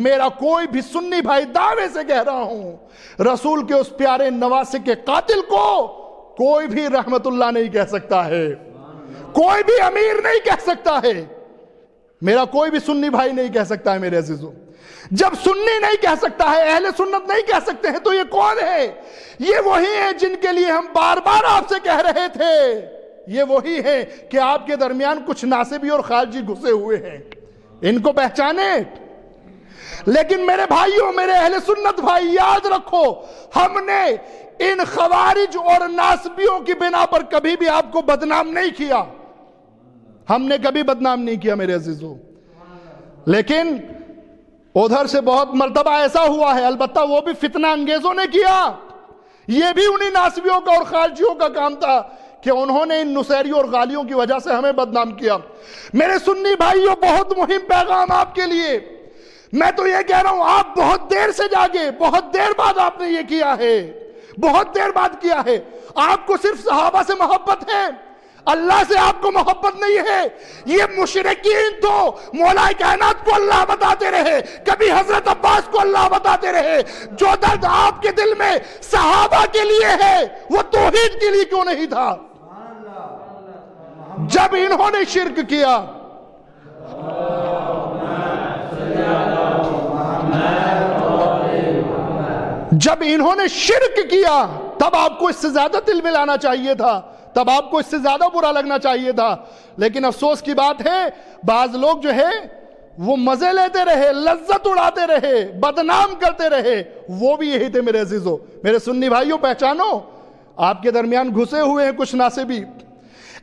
میرا کوئی بھی سنی بھائی دعوے سے کہہ رہا ہوں، رسول کے اس پیارے نواسے کے قاتل کو کوئی بھی رحمت اللہ نہیں کہہ سکتا ہے، کوئی بھی امیر نہیں کہہ سکتا ہے، میرا کوئی بھی سنی بھائی نہیں کہہ سکتا ہے میرے عزیزوں۔ جب سنی نہیں کہہ سکتا ہے، اہل سنت نہیں کہہ سکتے ہیں، تو یہ کون ہے؟ یہ وہی ہیں جن کے لیے ہم بار بار آپ سے کہہ رہے تھے، یہ وہی ہیں کہ آپ کے درمیان کچھ ناصبی اور خارجی گھسے ہوئے ہیں، ان کو پہچانے۔ لیکن میرے بھائیوں، میرے اہل سنت بھائی، یاد رکھو، ہم نے ان خوارج اور ناصبیوں کی بنا پر کبھی بھی آپ کو بدنام نہیں کیا، ہم نے کبھی بدنام نہیں کیا میرے عزیزوں۔ لیکن ادھر سے بہت مرتبہ ایسا ہوا ہے، البتہ وہ بھی فتنہ انگیزوں نے کیا، یہ بھی انہی ناصبیوں کا اور خارجیوں کا کام تھا کہ انہوں نے ان نصیریوں اور غالیوں کی وجہ سے ہمیں بدنام کیا۔ میرے سنی بھائیوں، بہت مہم پیغام آپ کے لیے، میں تو یہ کہہ رہا ہوں، آپ بہت دیر سے جاگے، بہت دیر بعد آپ نے یہ کیا ہے، بہت دیر بعد کیا ہے۔ آپ کو صرف صحابہ سے محبت ہے، اللہ سے آپ کو محبت نہیں ہے۔ یہ مشرکین تو مولا کائنات کو اللہ بتاتے رہے، کبھی حضرت عباس کو اللہ بتاتے رہے، جو درد آپ کے دل میں صحابہ کے لیے ہے وہ توحید کے لیے کیوں نہیں تھا؟ جب انہوں نے شرک کیا، جب انہوں نے شرک کیا، تب آپ کو اس سے زیادہ دل میں لانا چاہیے تھا، تب آپ کو اس سے زیادہ برا لگنا چاہیے تھا۔ لیکن افسوس کی بات ہے، بعض لوگ جو ہے وہ مزے لیتے رہے، لذت اڑاتے رہے، بدنام کرتے رہے، وہ بھی یہی تھے میرے عزیزوں۔ میرے سنی بھائیوں، پہچانو، آپ کے درمیان گھسے ہوئے ہیں کچھ ناصبی،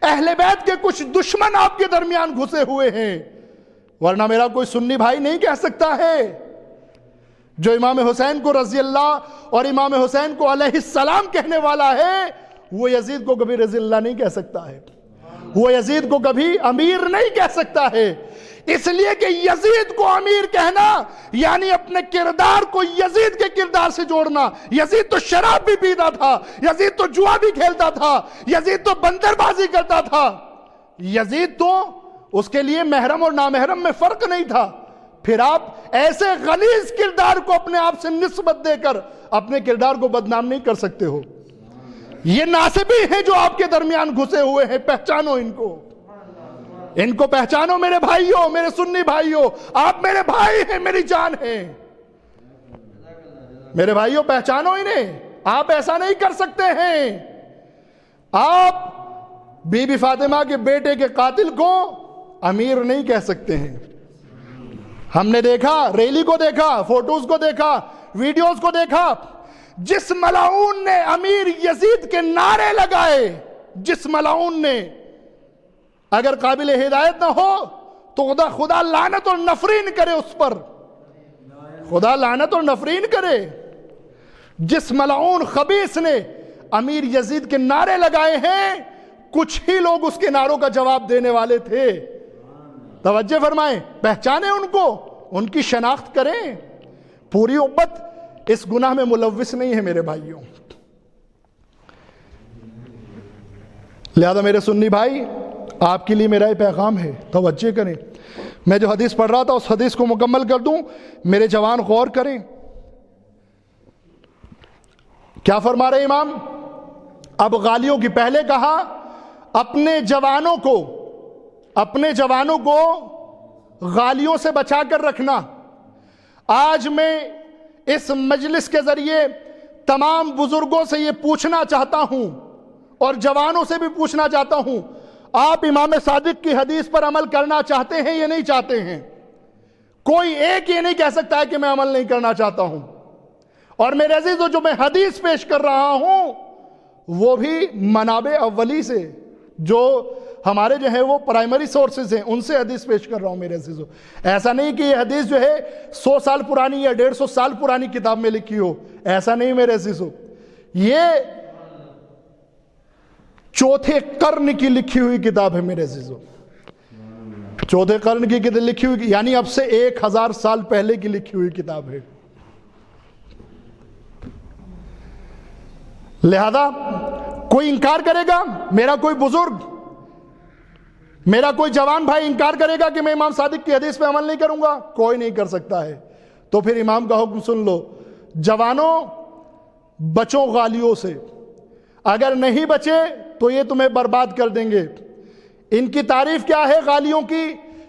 اہل بیت کے کچھ دشمن آپ کے درمیان گھسے ہوئے ہیں، ورنہ میرا کوئی سنی بھائی نہیں کہہ سکتا ہے جو امام حسین کو رضی اللہ اور امام حسین کو علیہ السلام کہنے والا ہے، وہ یزید کو کبھی رضی اللہ نہیں کہہ سکتا ہے، وہ یزید کو کبھی امیر نہیں کہہ سکتا ہے، اس لیے کہ یزید کو امیر کہنا یعنی اپنے کردار کو یزید کے کردار سے جوڑنا۔ یزید تو شراب بھی پیتا تھا، یزید تو جوا بھی کھیلتا تھا، یزید تو بندر بازی کرتا تھا، یزید تو اس کے لیے محرم اور نامحرم میں فرق نہیں تھا۔ پھر آپ ایسے غلیظ کردار کو اپنے آپ سے نسبت دے کر اپنے کردار کو بدنام نہیں کر سکتے ہو۔ یہ ناصبی ہیں جو آپ کے درمیان گھسے ہوئے ہیں، پہچانو ان کو پہچانو میرے بھائیوں، میرے سنی بھائیوں، آپ میرے بھائی ہیں، میری جان ہیں، میرے بھائیوں پہچانو انہیں۔ آپ ایسا نہیں کر سکتے ہیں، آپ بی بی فاطمہ کے بیٹے کے قاتل کو امیر نہیں کہہ سکتے ہیں۔ ہم نے دیکھا، ریلی کو دیکھا، فوٹوز کو دیکھا، ویڈیوز کو دیکھا، جس ملعون نے امیر یزید کے نعرے لگائے، جس ملعون نے، اگر قابل ہدایت نہ ہو تو خدا لعنت اور نفرین کرے اس پر، خدا لعنت اور نفرین کرے۔ جس ملعون خبیث نے امیر یزید کے نعرے لگائے ہیں، کچھ ہی لوگ اس کے نعروں کا جواب دینے والے تھے۔ توجہ فرمائیں، پہچانیں ان کو، ان کی شناخت کریں۔ پوری امت اس گناہ میں ملوث نہیں ہے میرے بھائیوں۔ لہذا میرے سنی بھائی، آپ کے لیے میرا یہ پیغام ہے، توجہ کریں۔ میں جو حدیث پڑھ رہا تھا اس حدیث کو مکمل کر دوں، میرے جوان غور کریں۔ کیا فرما رہے امام؟ اب غالیوں کی، پہلے کہا اپنے جوانوں کو غالیوں سے بچا کر رکھنا۔ آج میں اس مجلس کے ذریعے تمام بزرگوں سے یہ پوچھنا چاہتا ہوں اور جوانوں سے بھی پوچھنا چاہتا ہوں، آپ امام صادق کی حدیث پر عمل کرنا چاہتے ہیں یا نہیں چاہتے ہیں؟ کوئی ایک یہ نہیں کہہ سکتا ہے کہ میں عمل نہیں کرنا چاہتا ہوں. اور میرے عزیزو جو میں حدیث پیش کر رہا ہوں وہ بھی منابع اولی سے، جو ہمارے جو ہے وہ پرائمری سورسز ہیں ان سے حدیث پیش کر رہا ہوں میرے عزیزو. ایسا نہیں کہ یہ حدیث جو ہے 100 سال پرانی یا 150 سال پرانی کتاب میں لکھی ہو، ایسا نہیں میرے عزیزو. یہ چوتھے قرن کی لکھی ہوئی کتاب ہے میرے عزیزو، چوتھے قرن کی کتاب لکھی ہوئی، یعنی اب سے 1000 سال پہلے کی لکھی ہوئی کتاب ہے. لہذا کوئی انکار کرے گا، میرا کوئی بزرگ، میرا کوئی جوان بھائی انکار کرے گا کہ میں امام صادق کی حدیث پہ عمل نہیں کروں گا؟ کوئی نہیں کر سکتا ہے. تو پھر امام کا حکم سن لو، جوانوں بچو غالیوں سے، اگر نہیں بچے تو یہ تمہیں برباد کر دیں گے. ان کی تعریف کیا ہے غالیوں کی؟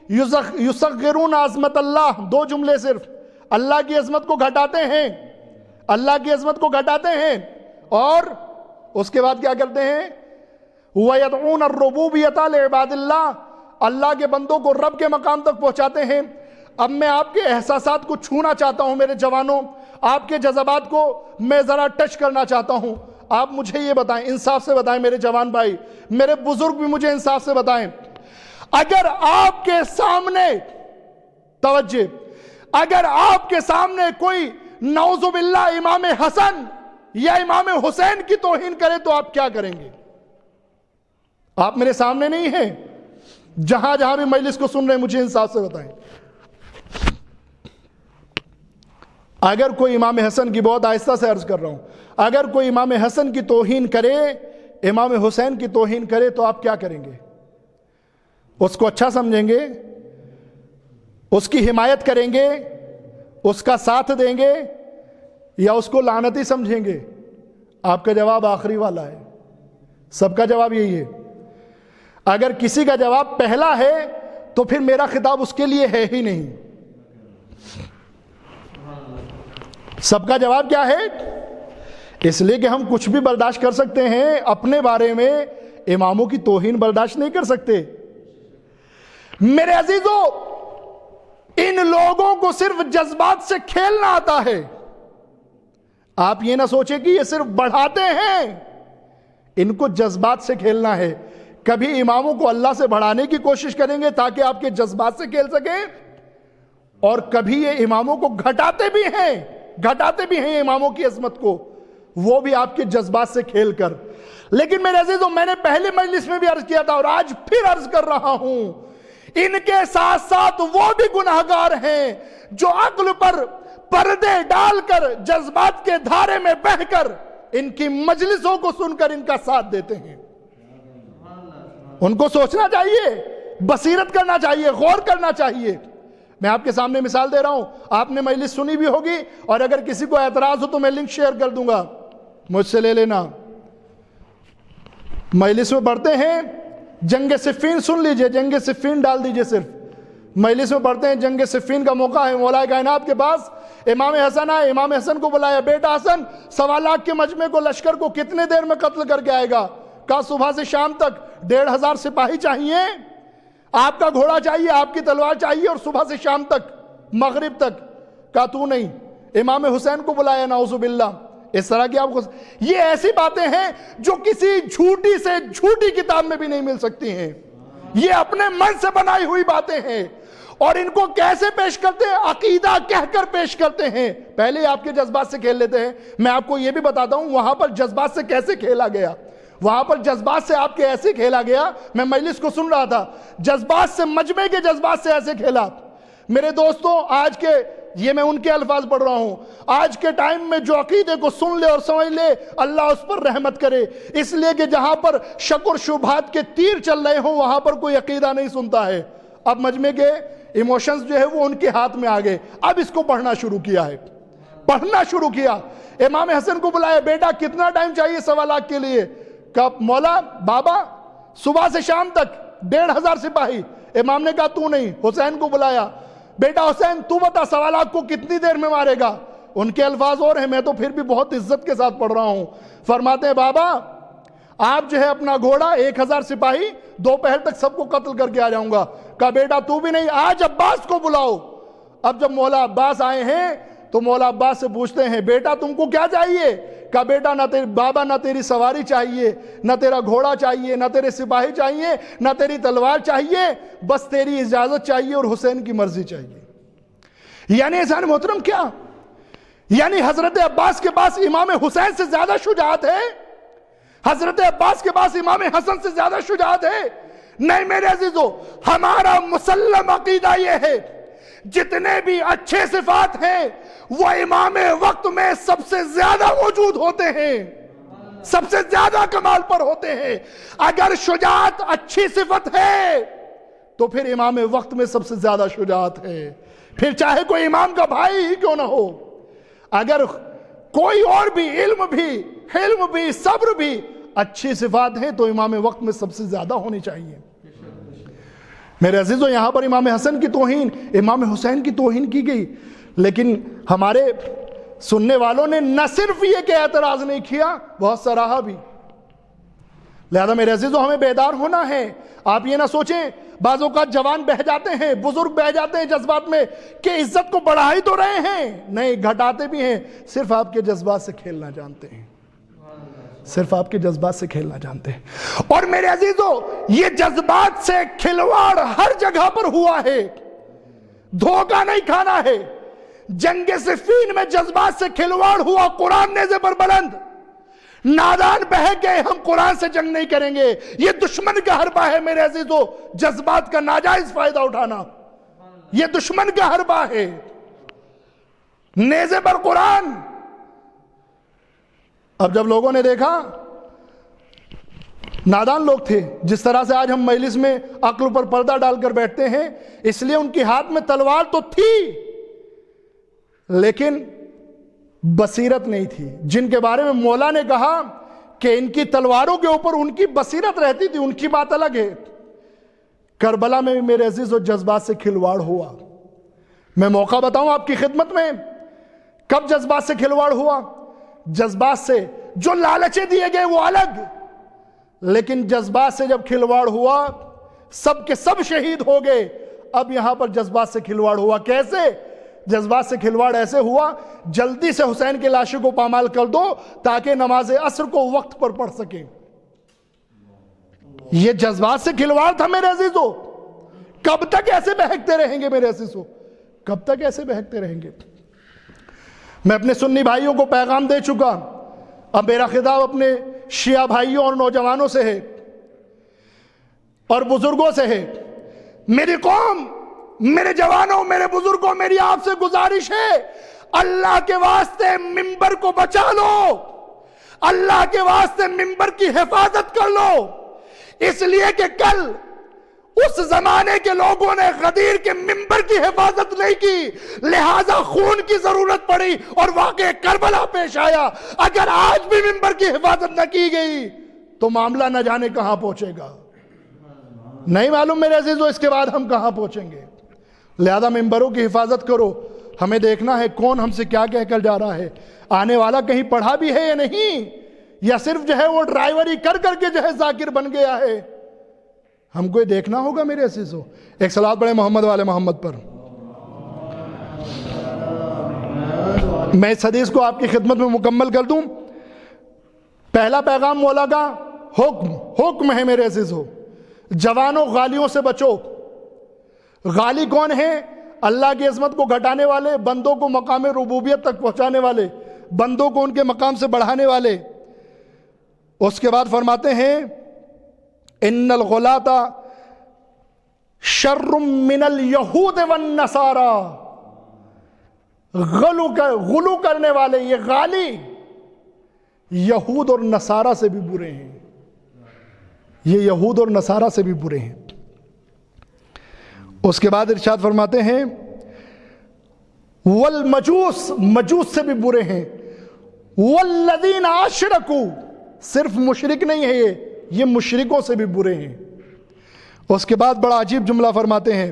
یصغرون عظمت اللہ، 2 جملے صرف، اللہ کی عظمت کو گھٹاتے ہیں، اللہ کی عظمت کو گھٹاتے ہیں، اور اس کے بعد کیا کرتے ہیں؟ وَيَدْعُونَ الرُّبُوبِيَّةَ لِعِبَادِ اللَّهِ، اللہ کے بندوں کو رب کے مقام تک پہنچاتے ہیں. اب میں آپ کے احساسات کو چھونا چاہتا ہوں میرے جوانوں، آپ کے جذبات کو میں ذرا ٹچ کرنا چاہتا ہوں. آپ مجھے یہ بتائیں، انصاف سے بتائیں میرے جوان بھائی، میرے بزرگ بھی مجھے انصاف سے بتائیں، اگر آپ کے سامنے، توجہ، اگر آپ کے سامنے کوئی نعوذ باللہ امام حسن یا امام حسین کی توہین کرے تو آپ کیا کریں گے؟ آپ میرے سامنے نہیں ہیں، جہاں جہاں بھی مجلس کو سن رہے ہیں مجھے انصاف سے بتائیں. اگر کوئی امام حسن کی، بہت آہستہ سے عرض کر رہا ہوں، اگر کوئی امام حسن کی توہین کرے، امام حسین کی توہین کرے تو آپ کیا کریں گے؟ اس کو اچھا سمجھیں گے؟ اس کی حمایت کریں گے؟ اس کا ساتھ دیں گے؟ یا اس کو لعنتی سمجھیں گے؟ آپ کا جواب آخری والا ہے. سب کا جواب یہی ہے. اگر کسی کا جواب پہلا ہے تو پھر میرا خطاب اس کے لیے ہے ہی نہیں. سب کا جواب کیا ہے؟ اس لیے کہ ہم کچھ بھی برداشت کر سکتے ہیں، اپنے بارے میں اماموں کی توہین برداشت نہیں کر سکتے. میرے عزیزو، ان لوگوں کو صرف جذبات سے کھیلنا آتا ہے. آپ یہ نہ سوچیں کہ یہ صرف بڑھاتے ہیں، ان کو جذبات سے کھیلنا ہے. کبھی اماموں کو اللہ سے بڑھانے کی کوشش کریں گے تاکہ آپ کے جذبات سے کھیل سکیں، اور کبھی یہ اماموں کو گھٹاتے بھی ہیں اماموں کی عظمت کو، وہ بھی آپ کے جذبات سے کھیل کر. لیکن میرے عزیزوں، میں نے پہلے مجلس میں بھی عرض کیا تھا اور آج پھر عرض کر رہا ہوں، ان کے ساتھ ساتھ وہ بھی گناہگار ہیں جو عقل پر پردے ڈال کر، جذبات کے دھارے میں بہہ کر، ان کی مجلسوں کو سن کر ان کا ساتھ دیتے ہیں. ان کو سوچنا چاہیے، بصیرت کرنا چاہیے، غور کرنا چاہیے. میں آپ کے سامنے مثال دے رہا ہوں، آپ نے مجلس سنی بھی ہوگی، اور اگر کسی کو اعتراض ہو تو میں لنک شیئر کر دوں گا، مجھ سے لے لینا. مجلس میں پڑھتے ہیں جنگ صفین، سن لیجئے، جنگ صفین ڈال دیجئے صرف. مجلس میں پڑھتے ہیں جنگ صفین کا موقع ہے، مولا کائنات کے پاس امام حسن آئے، امام حسن کو بلایا، بیٹا حسن 1.25 لاکھ کے مجمع کو، لشکر کو کتنے دیر میں قتل کر کے آئے گا؟ کہا صبح سے شام تک 1,500 سپاہی چاہیے، آپ کا گھوڑا چاہیے، آپ کی تلوار چاہیے، اور صبح سے شام تک، مغرب تک. کہا تو نہیں. امام حسین کو بلایا، نعوذ باللہ. اس طرح کی آپ کو، یہ ایسی باتیں ہیں جو کسی جھوٹی سے جھوٹی کتاب میں بھی نہیں مل سکتی ہیں. یہ اپنے من سے بنائی ہوئی باتیں ہیں، اور ان کو کیسے پیش کرتے ہیں؟ عقیدہ کہہ کر پیش کرتے ہیں. پہلے آپ کے جذبات سے کھیل لیتے ہیں. میں آپ کو یہ بھی بتاتا ہوں وہاں پر جذبات سے کیسے کھیلا گیا. وہاں پر جذبات سے آپ کے ایسے کھیلا گیا، میں مجلس کو سن رہا تھا، جذبات سے، مجمع کے جذبات سے ایسے کھیلا. میرے دوستوں، آج کے، یہ میں ان کے الفاظ پڑھ رہا ہوں، آج کے ٹائم میں جو عقیدے کو سن لے اور سمجھ لے، اللہ اس پر رحمت کرے. اس لیے کہ جہاں پر شک اور شبہات کے تیر چل رہے ہوں وہاں پر کوئی عقیدہ نہیں سنتا ہے. اب مجمع کے ایموشنز جو ہے وہ ان کے ہاتھ میں آ گئے. اب اس کو پڑھنا شروع کیا ہے، پڑھنا شروع کیا. امام حسن کو بلایا، بیٹا کتنا ٹائم چاہیے 1.25 لاکھ کے لیے؟ کہا مولا بابا صبح سے شام تک 1,500 سپاہی. امام نے کہا تو نہیں. حسین کو بلایا، بیٹا حسین تو بتا 1.25 لاکھ کو کتنی دیر میں مارے گا؟ ان کے الفاظ اور ہیں، میں تو پھر بھی بہت عزت کے ساتھ پڑھ رہا ہوں. فرماتے ہیں بابا آپ جو ہے اپنا گھوڑا 1,000 سپاہی دوپہر تک سب کو قتل کر کے آ جاؤں گا. کہا بیٹا تو بھی نہیں، آج عباس کو بلاؤ، اب جب مولا عباس آئے ہیں تو مولا عباس سے پوچھتے ہیں بیٹا تم کو کیا چاہیے؟ کہا بیٹا بابا نہ تیری سواری چاہیے، نہ تیرا گھوڑا چاہیے، نہ تیرے سپاہی چاہیے، نہ تیری تلوار چاہیے، بس تیری اجازت چاہیے اور حسین کی مرضی چاہیے۔ یعنی عزیزان محترم کیا؟ یعنی حضرت عباس کے پاس امام حسین سے زیادہ شجاعت ہے؟ حضرت عباس کے پاس امام حسن سے زیادہ شجاعت ہے؟ نہیں میرے عزیزو، ہمارا مسلم عقیدہ یہ ہے جتنے بھی اچھے صفات ہیں وہ امام وقت میں سب سے زیادہ موجود ہوتے ہیں، سب سے زیادہ کمال پر ہوتے ہیں۔ اگر شجاعت اچھی صفت ہے تو پھر امام وقت میں سب سے زیادہ شجاعت ہے، پھر چاہے کوئی امام کا بھائی ہی کیوں نہ ہو۔ اگر کوئی اور بھی علم بھی حلم بھی صبر بھی اچھی صفات ہیں تو امام وقت میں سب سے زیادہ ہونی چاہیے۔ میرے عزیزو، یہاں پر امام حسن کی توہین، امام حسین کی توہین کی گئی، لیکن ہمارے سننے والوں نے نہ صرف یہ کہ اعتراض نہیں کیا، بہت سراہا بھی۔ لہذا میرے عزیزو ہمیں بیدار ہونا ہے۔ آپ یہ نہ سوچیں بعض اوقات جوان بہہ جاتے ہیں، بزرگ بہہ جاتے ہیں جذبات میں کہ عزت کو بڑھا ہی تو رہے ہیں، نہیں گھٹاتے بھی ہیں، صرف آپ کے جذبات سے کھیلنا جانتے ہیں، صرف آپ کے جذبات سے کھیلنا جانتے ہیں۔ اور میرے عزیزو یہ جذبات سے کھلواڑ ہر جگہ پر ہوا ہے، دھوکہ نہیں کھانا ہے۔ جنگ صفین میں جذبات سے کھلواڑ ہوا، قرآن نیزے پر بلند، نادان بہہ گئے ہم قرآن سے جنگ نہیں کریں گے، یہ دشمن کا حربہ ہے۔ میرے عزیزو جذبات کا ناجائز فائدہ اٹھانا یہ دشمن کا حربہ ہے۔ نیزے پر قرآن۔ اب جب لوگوں نے دیکھا، نادان لوگ تھے، جس طرح سے آج ہم مجلس میں عقل پر پردہ ڈال کر بیٹھتے ہیں، اس لیے ان کے ہاتھ میں تلوار تو تھی لیکن بصیرت نہیں تھی، جن کے بارے میں مولا نے کہا کہ ان کی تلواروں کے اوپر ان کی بصیرت رہتی تھی، ان کی بات الگ ہے۔ کربلا میں بھی میرے عزیز و جذبات سے کھلواڑ ہوا۔ میں موقع بتاؤں آپ کی خدمت میں، کب جذبات سے کھلواڑ ہوا؟ جذبات سے جو لالچے دیے گئے وہ الگ، لیکن جذبات سے جب کھلواڑ ہوا سب کے سب شہید ہو گئے۔ اب یہاں پر جذبات سے کھلواڑ ہوا، کیسے؟ جذبات سے کھلواڑ ایسے ہوا، جلدی سے حسین کے لاشوں کو پامال کر دو تاکہ نماز عصر کو وقت پر پڑھ سکیں۔ یہ جذبات سے کھلواڑ تھا میرے عزیزو۔ کب تک ایسے بہکتے رہیں گے میرے عزیزو؟ کب تک ایسے بہکتے رہیں گے؟ میں اپنے سنی بھائیوں کو پیغام دے چکا، اب میرا خطاب اپنے شیعہ بھائیوں اور نوجوانوں سے ہے اور بزرگوں سے ہے۔ میری قوم، میرے جوانوں، میرے بزرگوں، میری آپ سے گزارش ہے، اللہ کے واسطے منبر کو بچا لو، اللہ کے واسطے منبر کی حفاظت کر لو، اس لیے کہ کل اس زمانے کے لوگوں نے غدیر کے منبر کی حفاظت نہیں کی، لہذا خون کی ضرورت پڑی اور واقعہ کربلا پیش آیا۔ اگر آج بھی منبر کی حفاظت نہ کی گئی تو معاملہ نہ جانے کہاں پہنچے گا، نہیں معلوم میرے عزیزو اس کے بعد ہم کہاں پہنچیں گے۔ لہذا منبروں کی حفاظت کرو، ہمیں دیکھنا ہے کون ہم سے کیا کہہ کر جا رہا ہے، آنے والا کہیں پڑھا بھی ہے یا نہیں، یا صرف جو ہے وہ ڈرائیوری کر کر کے جو ہے ذاکر بن گیا ہے، ہم کو یہ دیکھنا ہوگا میرے عزیزو۔ ایک صلوات پڑھیں محمد والے محمد پر۔ میں اس حدیث کو آپ کی خدمت میں مکمل کر دوں۔ پہلا پیغام مولا کا حکم ہے میرے عزیزو، جوانوں غالیوں سے بچو۔ غالی کون ہیں؟ اللہ کی عظمت کو گھٹانے والے، بندوں کو مقام ربوبیت تک پہنچانے والے، بندوں کو ان کے مقام سے بڑھانے والے۔ اس کے بعد فرماتے ہیں ان الغلاۃ شر من الیہود والنصارى، غلو کرنے والے، یہ غالی یہود اور نصارہ سے بھی برے ہیں، یہ یہود اور نصارہ سے بھی برے ہیں۔ اس کے بعد ارشاد فرماتے ہیں والمجوس، مجوس سے بھی برے ہیں، والذین اشرکوا، صرف مشرک نہیں ہے یہ مشرکوں سے بھی برے ہیں۔ اس کے بعد بڑا عجیب جملہ فرماتے ہیں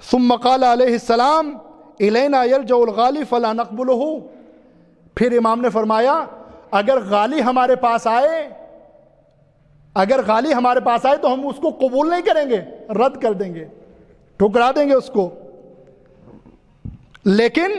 ثم قال علیہ السلام الینا یرجع الغالی فلا نقبلہ، پھر امام نے فرمایا اگر غالی ہمارے پاس آئے، اگر غالی ہمارے پاس آئے تو ہم اس کو قبول نہیں کریں گے، رد کر دیں گے، ٹھکرا دیں گے اس کو۔ لیکن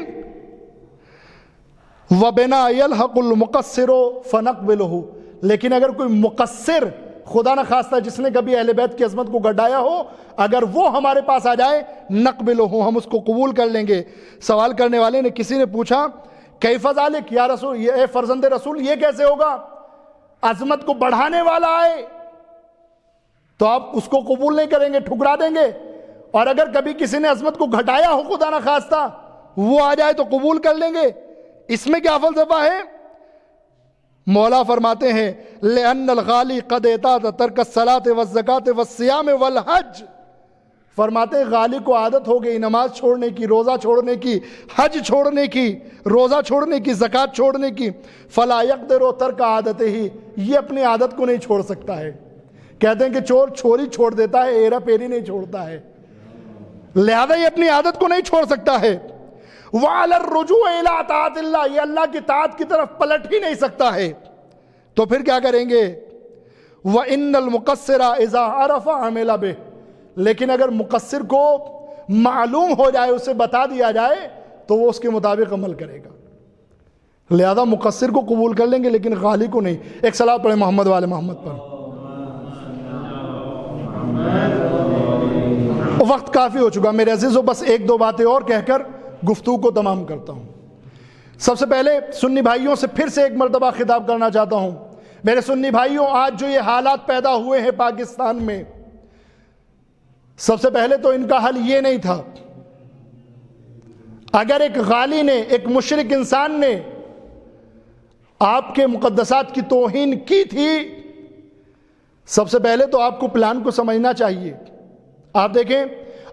وَبِنَا يَلْحَقُ الْمُقَصِّرُ فَنَقْبِلُهُ، لیکن اگر کوئی مقصر، خدا نہ خواستہ جس نے کبھی اہل بیت کی عظمت کو گڈایا ہو، اگر وہ ہمارے پاس آ جائے نقبلہ، ہم اس کو قبول کر لیں گے۔ سوال کرنے والے نے، کسی نے پوچھا کیف ذالک یا رسول، اے فرزند رسول یہ کیسے ہوگا؟ عظمت کو بڑھانے والا آئے تو آپ اس کو قبول نہیں کریں گے، ٹھکرا دیں گے، اور اگر کبھی کسی نے عظمت کو گھٹایا ہو خدا نہ خواستہ وہ آ جائے تو قبول کر لیں گے۔ اس میں کیا فلسفہ ہے؟ مولا فرماتے ہیں لِأَنَّ الْغَالِي قَدْ اعْتَادَ تَرْكَ الصَّلَاةِ وَالزَّكَاةِ وَالصِّيَامِ وَالْحَجِّ، فرماتے ہیں غالی کو عادت ہو گئی نماز چھوڑنے کی، روزہ چھوڑنے کی، حج چھوڑنے کی، روزہ چھوڑنے کی، زکوٰۃ چھوڑنے کی، فَلَا يَقْدِرُ تَرْكَ عَادَتِهِ، یہ اپنی عادت کو نہیں چھوڑ سکتا ہے۔ کہتے ہیں کہ چور چوری چھوڑ دیتا ہے، ہیرا پھیری نہیں چھوڑتا ہے، لہذا یہ اپنی عادت کو نہیں چھوڑ سکتا ہے۔ وَعَلَى الرُّجُوعِ إِلَىٰ طَاعَةِ اللَّهِ، یہ اللہ کی طاعت کی طرف پلٹ ہی نہیں سکتا ہے، تو پھر کیا کریں گے؟ وَإِنَّ الْمُقَصِّرَ إِذَا عَرَفَ عَمِلَ بِهِ، لیکن اگر مقصر کو معلوم ہو جائے، اسے بتا دیا جائے تو وہ اس کے مطابق عمل کرے گا، لہذا مقصر کو قبول کر لیں گے لیکن غالی کو نہیں۔ ایک صلاۃ پڑھیں محمد والے محمد پر۔ وقت کافی ہو چکا میرے عزیزو، بس ایک دو باتیں اور کہہ کر گفتگو کو تمام کرتا ہوں۔ سب سے پہلے سنی بھائیوں سے پھر سے ایک مرتبہ خطاب کرنا چاہتا ہوں، میرے سنی بھائیوں، آج جو یہ حالات پیدا ہوئے ہیں پاکستان میں، سب سے پہلے تو ان کا حل یہ نہیں تھا۔ اگر ایک غالی نے، ایک مشرک انسان نے آپ کے مقدسات کی توہین کی تھی، سب سے پہلے تو آپ کو پلان کو سمجھنا چاہیے۔ آپ دیکھیں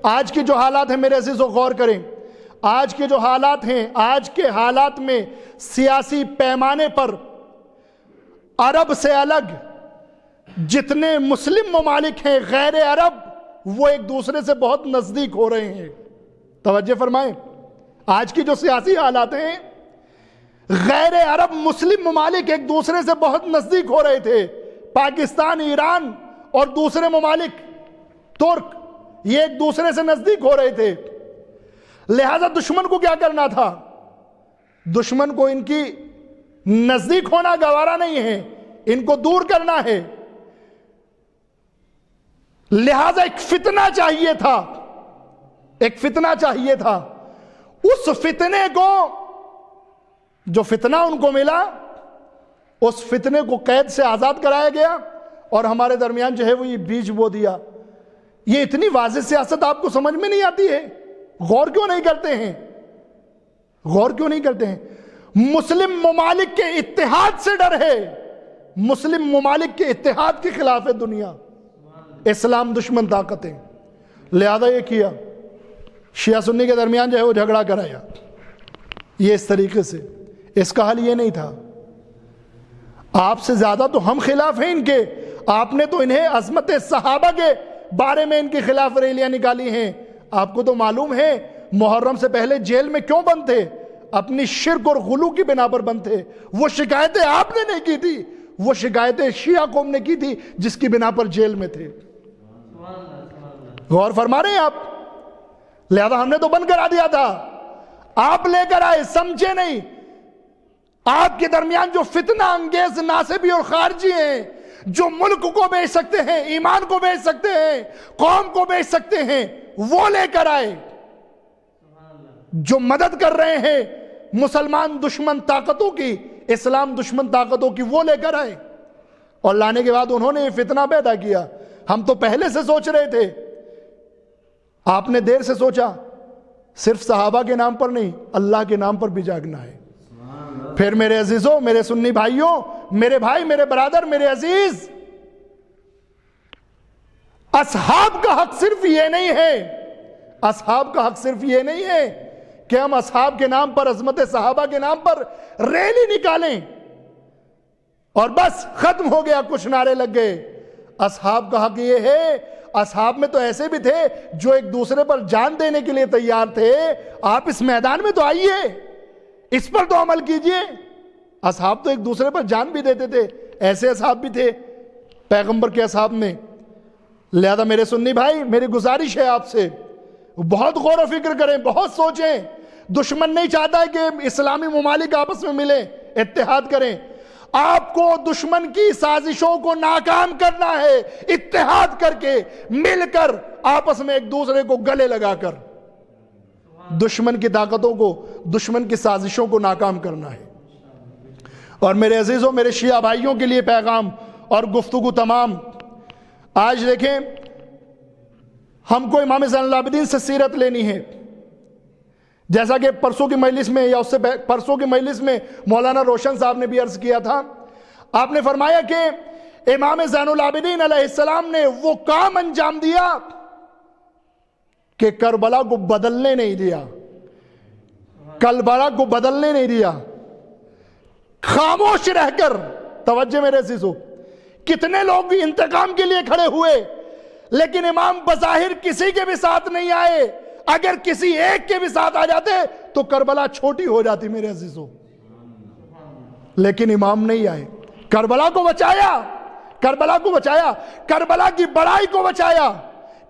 آج کی جو حالات ہیں میرے عزیزو، غور کریں، آج کے جو حالات ہیں، آج کے حالات میں سیاسی پیمانے پر عرب سے الگ جتنے مسلم ممالک ہیں غیر عرب، وہ ایک دوسرے سے بہت نزدیک ہو رہے ہیں۔ توجہ فرمائیں، آج کی جو سیاسی حالات ہیں، غیر عرب مسلم ممالک ایک دوسرے سے بہت نزدیک ہو رہے تھے۔ پاکستان، ایران اور دوسرے ممالک، ترک، یہ ایک دوسرے سے نزدیک ہو رہے تھے، لہذا دشمن کو کیا کرنا تھا؟ دشمن کو ان کی نزدیک ہونا گوارا نہیں ہے، ان کو دور کرنا ہے، لہذا ایک فتنہ چاہیے تھا، ایک فتنہ چاہیے تھا۔ اس فتنے کو، جو فتنہ ان کو ملا، اس فتنے کو قید سے آزاد کرایا گیا اور ہمارے درمیان جو ہے وہ یہ بیج بو دیا۔ یہ اتنی واضح سیاست آپ کو سمجھ میں نہیں آتی ہے؟ غور کیوں نہیں کرتے ہیں؟ غور کیوں نہیں کرتے ہیں؟ مسلم ممالک کے اتحاد سے ڈر ہے، مسلم ممالک کے اتحاد کے خلاف ہے دنیا، اسلام دشمن طاقتیں، لہذا یہ کیا، شیعہ سنی کے درمیان جو ہے وہ جھگڑا کرایا، یہ اس طریقے سے۔ اس کا حل یہ نہیں تھا۔ آپ سے زیادہ تو ہم خلاف ہیں ان کے، آپ نے تو انہیں عظمت صحابہ کے بارے میں ان کے خلاف ریلیاں نکالی ہیں۔ آپ کو تو معلوم ہے محرم سے پہلے جیل میں کیوں بند تھے؟ اپنی شرک اور غلو کی بنا پر بند تھے۔ وہ شکایتیں آپ نے نہیں کی تھی، وہ شکایتیں شیعہ قوم نے کی تھی جس کی بنا پر جیل میں تھے۔ غور فرما رہے ہیں آپ؟ لہذا ہم نے تو بند کرا دیا تھا، آپ لے کر آئے، سمجھے نہیں۔ آپ کے درمیان جو فتنہ انگیز ناصبی اور خارجی ہیں، جو ملک کو بیچ سکتے ہیں، ایمان کو بیچ سکتے ہیں، قوم کو بیچ سکتے ہیں، وہ لے کر آئے۔ جو مدد کر رہے ہیں مسلمان دشمن طاقتوں کی، اسلام دشمن طاقتوں کی، وہ لے کر آئے، اور لانے کے بعد انہوں نے یہ فتنہ پیدا کیا۔ ہم تو پہلے سے سوچ رہے تھے، آپ نے دیر سے سوچا۔ صرف صحابہ کے نام پر نہیں، اللہ کے نام پر بھی جاگنا ہے۔ پھر میرے عزیزوں، میرے سنی بھائیوں، میرے بھائی، میرے برادر، میرے عزیز، اصحاب کا حق صرف یہ نہیں ہے، اصحاب کا حق صرف یہ نہیں ہے کہ ہم اصحاب کے نام پر، عظمت صحابہ کے نام پر ریلی نکالیں اور بس ختم ہو گیا، کچھ نعرے لگ گئے۔ اصحاب کا حق یہ ہے، اصحاب میں تو ایسے بھی تھے جو ایک دوسرے پر جان دینے کے لیے تیار تھے۔ آپ اس میدان میں تو آئیے، اس پر تو عمل کیجئے۔ اصحاب تو ایک دوسرے پر جان بھی دیتے تھے، ایسے اصحاب بھی تھے پیغمبر کے اصحاب میں۔ لہذا میرے سنی بھائی، میری گزارش ہے آپ سے، بہت غور و فکر کریں، بہت سوچیں، دشمن نہیں چاہتا ہے کہ اسلامی ممالک آپس میں ملیں، اتحاد کریں. آپ کو دشمن کی سازشوں کو ناکام کرنا ہے، اتحاد کر کے، مل کر، آپس میں ایک دوسرے کو گلے لگا کر دشمن کی طاقتوں کو، دشمن کی سازشوں کو ناکام کرنا ہے. اور میرے عزیزوں، میرے شیعہ بھائیوں کے لیے پیغام اور گفتگو تمام. آج دیکھیں، ہم کو امام زین العابدین سے سیرت لینی ہے. جیسا کہ پرسوں کی مجلس میں یا اس سے پرسوں کی مجلس میں مولانا روشن صاحب نے بھی عرض کیا تھا، آپ نے فرمایا کہ امام زین العابدین علیہ السلام نے وہ کام انجام دیا کہ کربلا کو بدلنے نہیں دیا، کربلا کو بدلنے نہیں دیا. خاموش رہ کر، توجہ میرے عزیزو، کتنے لوگ بھی انتقام کے لیے کھڑے ہوئے، لیکن امام بظاہر کسی کے بھی ساتھ نہیں آئے. اگر کسی ایک کے بھی ساتھ آ جاتے تو کربلا چھوٹی ہو جاتی میرے عزیزو. لیکن امام نہیں آئے، کربلا کو بچایا، کربلا کو بچایا، کربلا کی بڑائی کو بچایا،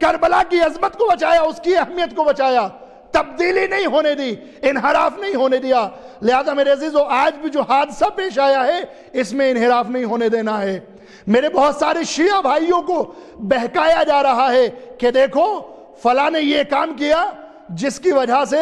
کربلا کی عظمت کو بچایا، اس کی اہمیت کو بچایا. تبدیلی نہیں ہونے دی، انحراف نہیں ہونے دیا. لہذا میرے عزیزو، آج بھی جو حادثہ پیش آیا ہے اس میں انحراف نہیں ہونے دینا ہے. میرے بہت سارے شیعہ بھائیوں کو بہکایا جا رہا ہے کہ دیکھو فلاں نے یہ کام کیا جس کی وجہ سے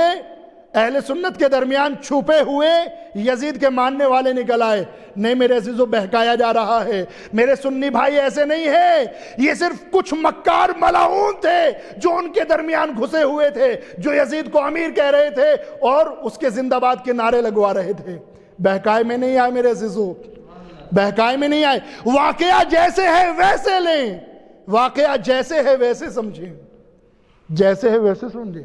اہل سنت کے درمیان چھپے ہوئے یزید کے ماننے والے نکل آئے. نہیں میرے عزیزو، بہکایا جا رہا ہے. میرے سنی بھائی ایسے نہیں ہیں، یہ صرف کچھ مکار ملعون تھے جو ان کے درمیان گھسے ہوئے تھے، جو یزید کو امیر کہہ رہے تھے اور اس کے زندہ باد کے نعرے لگوا رہے تھے. بہکائے میں نہیں آئے میرے عزیزو، بہکائے میں نہیں آئے. واقعہ جیسے ہے ویسے لیں، واقعہ جیسے ہے ویسے سمجھیں، جیسے ہے ویسے سمجھیں.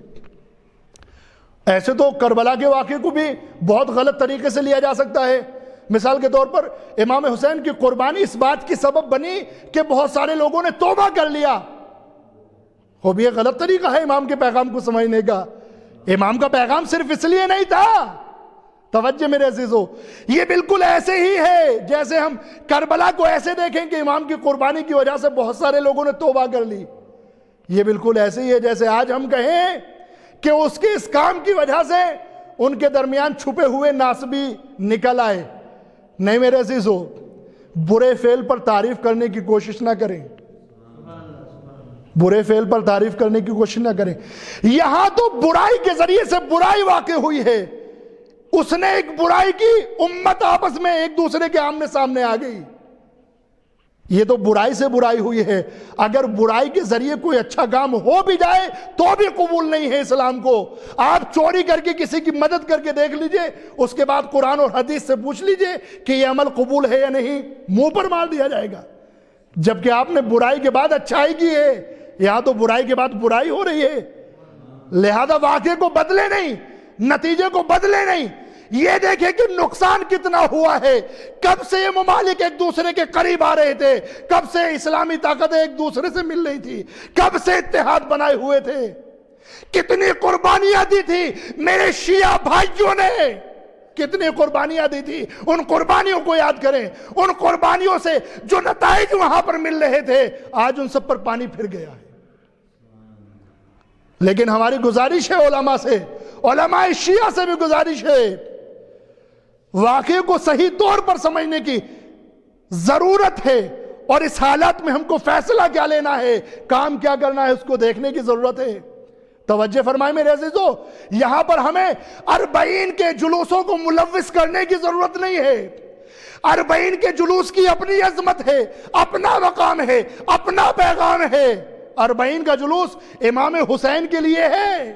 ایسے تو کربلا کے واقعے کو بھی بہت غلط طریقے سے لیا جا سکتا ہے. مثال کے طور پر امام حسین کی قربانی اس بات کی سبب بنی کہ بہت سارے لوگوں نے توبہ کر لیا. وہ بھی ایک غلط طریقہ ہے امام کے پیغام کو سمجھنے کا. امام کا پیغام صرف اس لیے نہیں تھا. توجہ میرے عزیزو، یہ بالکل ایسے ہی ہے جیسے ہم کربلا کو ایسے دیکھیں کہ امام کی قربانی کی وجہ سے بہت سارے لوگوں نے توبہ کر لی. یہ بالکل ایسے ہی ہے جیسے آج ہم کہیں کہ اس کے اس کام کی وجہ سے ان کے درمیان چھپے ہوئے ناسبی نکل آئے. نہیں میرے عزیزو، برے فعل پر تعریف کرنے کی کوشش نہ کریں، برے فعل پر تعریف کرنے کی کوشش نہ کریں. یہاں تو برائی کے ذریعے سے برائی واقع ہوئی ہے. اس نے ایک برائی کی، امت آپس میں ایک دوسرے کے آمنے سامنے آ گئی. یہ تو برائی سے برائی ہوئی ہے. اگر برائی کے ذریعے کوئی اچھا کام ہو بھی جائے تو بھی قبول نہیں ہے اسلام کو. آپ چوری کر کے کسی کی مدد کر کے دیکھ لیجئے، اس کے بعد قرآن اور حدیث سے پوچھ لیجئے کہ یہ عمل قبول ہے یا نہیں، منہ پر مار دیا جائے گا. جبکہ آپ نے برائی کے بعد اچھائی کی ہے. یہاں تو برائی کے بعد برائی ہو رہی ہے. لہذا واقعے کو بدلے نہیں، نتیجے کو بدلے نہیں. یہ دیکھیں کہ نقصان کتنا ہوا ہے. کب سے یہ ممالک ایک دوسرے کے قریب آ رہے تھے، کب سے اسلامی طاقتیں ایک دوسرے سے مل رہی تھی، کب سے اتحاد بنائے ہوئے تھے. کتنی قربانیاں دی تھی میرے شیعہ بھائیوں نے، کتنی قربانیاں دی تھی. ان قربانیوں کو یاد کریں. ان قربانیوں سے جو نتائج وہاں پر مل رہے تھے آج ان سب پر پانی پھر گیا ہے. لیکن ہماری گزارش ہے علماء سے، علماء شیعہ سے بھی گزارش ہے، واقعے کو صحیح طور پر سمجھنے کی ضرورت ہے. اور اس حالات میں ہم کو فیصلہ کیا لینا ہے، کام کیا کرنا ہے، اس کو دیکھنے کی ضرورت ہے. توجہ فرمائیں میرے عزیزو، یہاں پر ہمیں 40 کے جلوسوں کو ملوث کرنے کی ضرورت نہیں ہے. 40 کے جلوس کی اپنی عظمت ہے، اپنا مقام ہے، اپنا پیغام ہے. 40 کا جلوس امام حسین کے لیے ہے.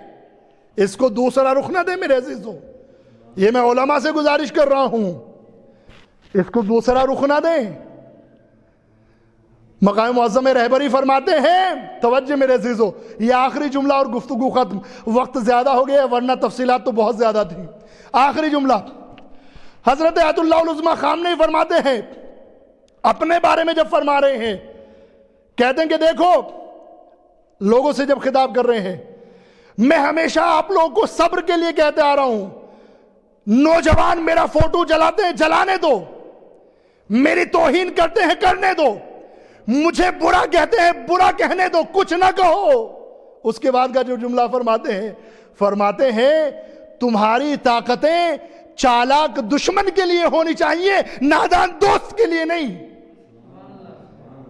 اس کو دوسرا رخ نہ دے میرے عزیزو. یہ میں علماء سے گزارش کر رہا ہوں، اس کو دوسرا رخ نہ دیں. مقام معظم رہبری فرماتے ہیں، توجہ میرے عزیزو، یہ آخری جملہ اور گفتگو ختم. وقت زیادہ ہو گیا ورنہ تفصیلات تو بہت زیادہ تھیں. آخری جملہ حضرت آیت اللہ العظمہ خامنہ ہی فرماتے ہیں، اپنے بارے میں جب فرما رہے ہیں، کہتے ہیں کہ دیکھو، لوگوں سے جب خطاب کر رہے ہیں، میں ہمیشہ آپ لوگوں کو صبر کے لیے کہتے آ رہا ہوں. نوجوان میرا فوٹو جلاتے ہیں، جلانے دو. میری توہین کرتے ہیں، کرنے دو. مجھے برا کہتے ہیں، برا کہنے دو، کچھ نہ کہو. اس کے بعد کا جو جملہ فرماتے ہیں تمہاری طاقتیں چالاک دشمن کے لیے ہونی چاہیے، نادان دوست کے لیے نہیں۔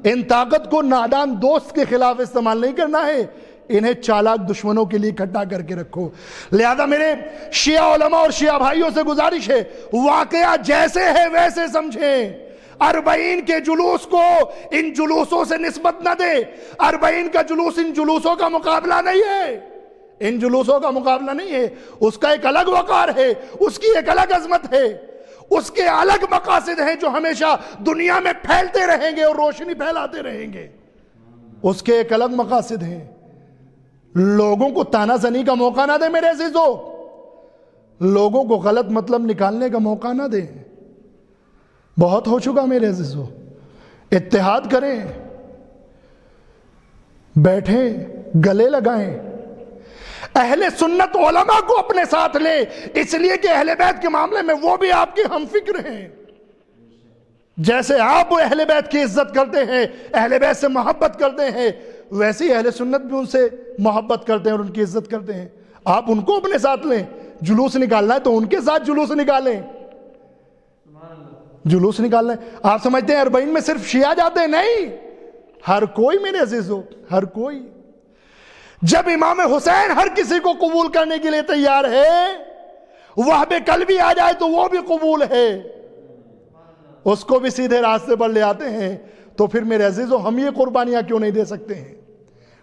ان طاقت کو نادان دوست کے خلاف استعمال نہیں کرنا ہے، انہیں چالاک دشمنوں کے لیے اکٹھا کر کے رکھو۔ لہذا میرے شیعہ علماء اور شیعہ بھائیوں سے گزارش ہے، واقعہ جیسے ہے ویسے سمجھیں۔ 40 کے جلوس کو ان جلوسوں سے نسبت نہ دے۔ 40 کا جلوس ان جلوسوں کا مقابلہ نہیں ہے، ان جلوسوں کا مقابلہ نہیں ہے۔ اس کا ایک الگ وقار ہے، اس کی ایک الگ عظمت ہے، اس کے الگ مقاصد ہیں جو ہمیشہ دنیا میں پھیلتے رہیں گے اور روشنی پھیلاتے رہیں گے۔ اس کے ایک الگ مقاصد ہیں۔ لوگوں کو تانا زنی کا موقع نہ دے میرے عزیزو، لوگوں کو غلط مطلب نکالنے کا موقع نہ دیں۔ بہت ہو چکا میرے عزیزو، اتحاد کریں، بیٹھیں، گلے لگائیں، اہل سنت علماء کو اپنے ساتھ لیں، اس لیے کہ اہل بیت کے معاملے میں وہ بھی آپ کے ہم فکر ہیں۔ جیسے آپ اہل بیت کی عزت کرتے ہیں، اہل بیت سے محبت کرتے ہیں، ویسے ہی اہل سنت بھی ان سے محبت کرتے ہیں اور ان کی عزت کرتے ہیں۔ آپ ان کو اپنے ساتھ لیں، جلوس نکالنا ہے تو ان کے ساتھ جلوس نکالیں، جلوس نکالنا ہے۔ آپ سمجھتے ہیں 40 میں صرف شیعہ جاتے ہیں؟ نہیں، ہر کوئی میرے عزیزو، ہر کوئی۔ جب امام حسین ہر کسی کو قبول کرنے کے لیے تیار ہے، وہب قلبی آ جائے تو وہ بھی قبول ہے، اس کو بھی سیدھے راستے پر لے آتے ہیں، تو پھر میرے عزیزو ہم یہ قربانیاں کیوں نہیں دے سکتے ہیں؟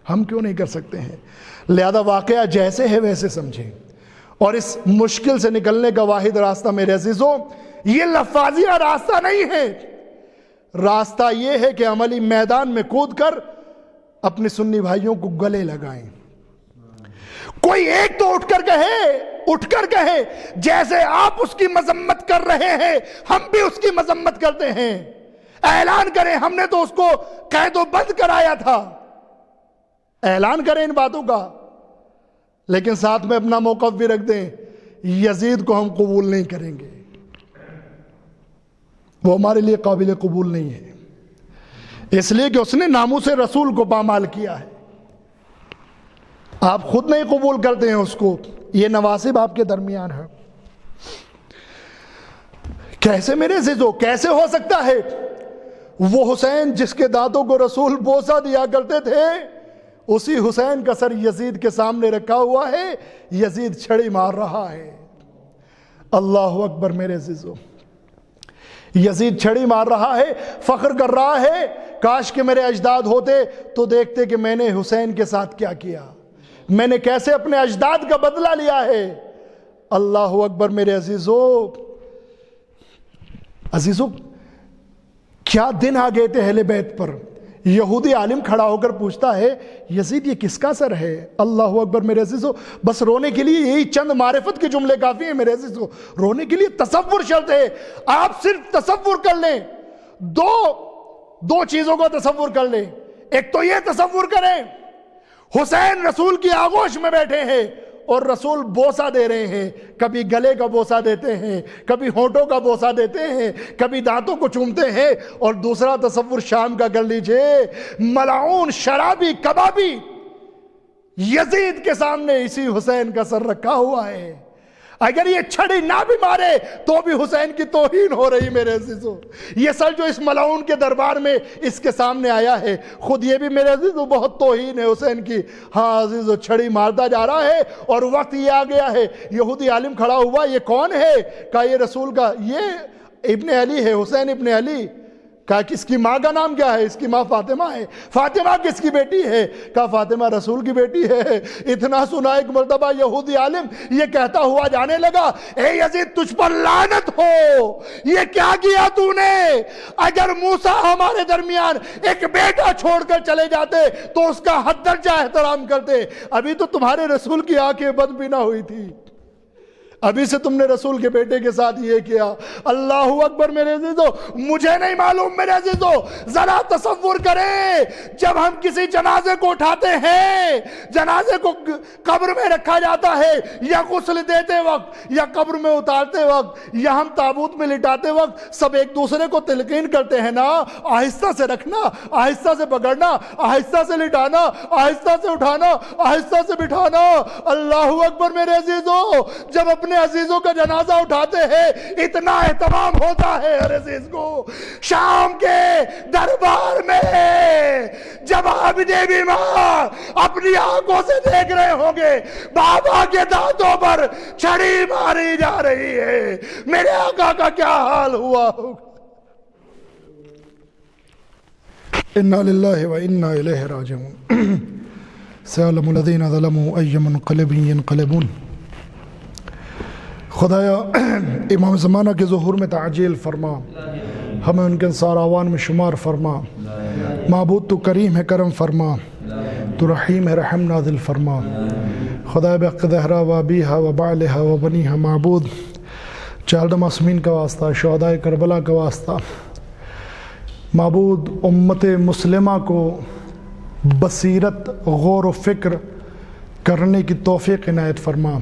ہم کیوں نہیں کر سکتے ہیں؟ لہذا واقعہ جیسے ہے ویسے سمجھیں، اور اس مشکل سے نکلنے کا واحد راستہ میرے عزیزو یہ لفاظیہ راستہ نہیں ہے، راستہ یہ ہے کہ عملی میدان میں کود کر اپنے سنی بھائیوں کو گلے لگائیں۔ کوئی ایک تو اٹھ کر کہے جیسے آپ اس کی مذمت کر رہے ہیں ہم بھی اس کی مذمت کرتے ہیں، اعلان کریں ہم نے تو اس کو قید و بند کرایا تھا، اعلان کریں ان باتوں کا، لیکن ساتھ میں اپنا موقف بھی رکھ دیں، یزید کو ہم قبول نہیں کریں گے، وہ ہمارے لیے قابل قبول نہیں ہے، اس لیے کہ اس نے ناموس رسول کو پامال کیا ہے، آپ خود نہیں قبول کرتے ہیں اس کو، یہ نواسب آپ کے درمیان ہے۔ کیسے میرے عزیزو، کیسے ہو سکتا ہے وہ حسین جس کے دانتوں کو رسول بوسہ دیا کرتے تھے، اسی حسین کا سر یزید کے سامنے رکھا ہوا ہے، یزید چھڑی مار رہا ہے۔ اللہ اکبر میرے عزیزو، یزید چھڑی مار رہا ہے، فخر کر رہا ہے، کاش کہ میرے اجداد ہوتے تو دیکھتے کہ میں نے حسین کے ساتھ کیا کیا، میں نے کیسے اپنے اجداد کا بدلہ لیا ہے۔ اللہ اکبر میرے عزیزو، کیا دن آ گئے تھے اہل بیت پر۔ یہودی عالم کھڑا ہو کر پوچھتا ہے یزید یہ کس کا سر ہے؟ اللہ اکبر میرے عزیزو، بس رونے کے لیے یہی چند معرفت کے جملے کافی ہیں میرے عزیزو، رونے کے لیے تصور شرط ہے۔ آپ صرف تصور کر لیں، دو چیزوں کو تصور کر لیں، ایک تو یہ تصور کریں حسین رسول کی آغوش میں بیٹھے ہیں اور رسول بوسہ دے رہے ہیں، کبھی گلے کا بوسہ دیتے ہیں، کبھی ہونٹوں کا بوسہ دیتے ہیں، کبھی دانتوں کو چومتے ہیں، اور دوسرا تصور شام کا کر لیجئے، ملعون شرابی کبابی یزید کے سامنے اسی حسین کا سر رکھا ہوا ہے۔ اگر یہ چھڑی نہ بھی مارے تو بھی حسین کی توہین ہو رہی میرے عزیزو، یہ سر جو اس ملعون کے دربار میں اس کے سامنے آیا ہے، خود یہ بھی میرے عزیزو بہت توہین ہے حسین کی۔ ہاں عزیزو، چھڑی مارتا جا رہا ہے اور وقت یہ آ گیا ہے، یہودی عالم کھڑا ہوا، یہ کون ہے؟ کہا یہ رسول کا، یہ ابن علی ہے، حسین ابن علی۔ کہا کس کی ماں کا نام کیا ہے؟ اس کی ماں فاطمہ ہے۔ فاطمہ کس کی بیٹی ہے؟ کہا فاطمہ رسول کی بیٹی ہے۔ اتنا سنا ایک مرتبہ یہودی عالم یہ کہتا ہوا جانے لگا، اے یزید تجھ پر لعنت ہو، یہ کیا کیا تو نے؟ اگر موسیٰ ہمارے درمیان ایک بیٹا چھوڑ کر چلے جاتے تو اس کا حد درجہ احترام کرتے، ابھی تو تمہارے رسول کی آنکھیں بند بھی نہ ہوئی تھی، ابھی سے تم نے رسول کے بیٹے کے ساتھ یہ کیا. اللہ اکبر میرے عزیزو. مجھے نہیں معلوم میرے عزیزو, ذرا تصور کریں جب ہم کسی جنازے کو اٹھاتے ہیں, جنازے کو قبر میں رکھا جاتا ہے, یا غسل دیتے وقت یا قبر میں اتارتے وقت یا ہم تابوت میں لٹاتے وقت سب ایک دوسرے کو تلقین کرتے ہیں نا, آہستہ سے رکھنا, آہستہ سے پکڑنا, آہستہ سے لٹانا, آہستہ سے اٹھانا, آہستہ سے بٹھانا. اللہ اکبر میرے عزیزو. جب اپنے عزیزوں کا جنازہ اٹھاتے ہیں اتنا اہتمام ہوتا ہے ہر عزیز کو. شام کے دربار میں جب عابد بیمار اپنی آنکھوں سے دیکھ رہے ہوں گے بابا کے دانتوں پر چھڑی ماری جا رہی ہے, میرے آقا کا کیا حال ہوا ہوگا. انا للہ و انا الیہ راجعون. سیعلم الذین ظلموا ای منقلب ینقلبون. خدایا امام زمانہ کے ظہور میں تعجیل فرما, ہمیں ان کے انصار آوان میں شمار فرما. معبود تو کریم ہے کرم فرما, تو رحیم ہے رحم نازل فرما. خدایا بحق زہرا و ابیہا و بعلہا و بنیہا معبود, چارد معصومین کا واسطہ, شہدائے کربلا کا واسطہ, معبود امت مسلمہ کو بصیرت, غور و فکر کرنے کی توفیق عنایت فرما.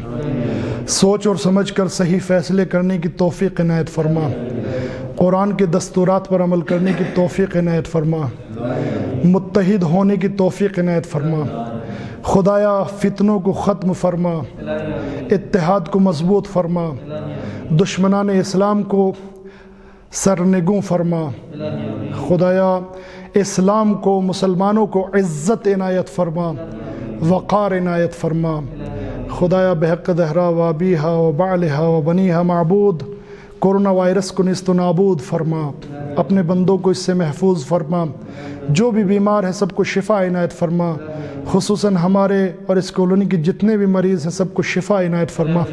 سوچ اور سمجھ کر صحیح فیصلے کرنے کی توفیق عنایت فرما. قرآن کے دستورات پر عمل کرنے کی توفیق عنایت فرما. متحد ہونے کی توفیق عنایت فرما. خدایا فتنوں کو ختم فرما, اتحاد کو مضبوط فرما, دشمنان اسلام کو سرنگوں فرما. خدایا اسلام کو, مسلمانوں کو عزت عنایت فرما, وقار عنایت فرما. خدایا بحق زہرا و ابیہا و بعلہا و بنیہا معبود کورونا وائرس کو نیست و نابود فرما. اپنے بندوں کو اس سے محفوظ فرما. جو بھی بیمار ہیں سب کو شفا عنایت فرما, خصوصاً ہمارے اور اس کالونی کے جتنے بھی مریض ہیں سب کو شفا عنایت فرما.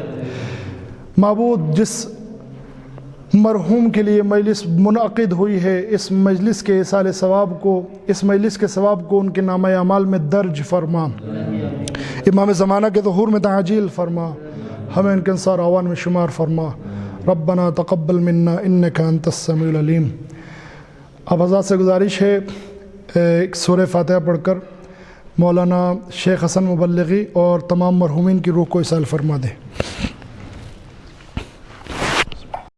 معبود جس مرحوم کے لیے مجلس منعقد ہوئی ہے, اس مجلس کے ایصال ثواب کو, اس مجلس کے ثواب کو ان کے نامہ اعمال میں درج فرما. امام زمانہ کے ظہور میں تعجیل فرما, ہمیں ان کے انصار آوان میں شمار فرما. ربنا تقبل منا انک انت السمیع العلیم. اب حضرات سے گزارش ہے ایک سورہ فاتحہ پڑھ کر مولانا شیخ حسن مبلغی اور تمام مرحومین کی روح کو ایصال فرما دیں.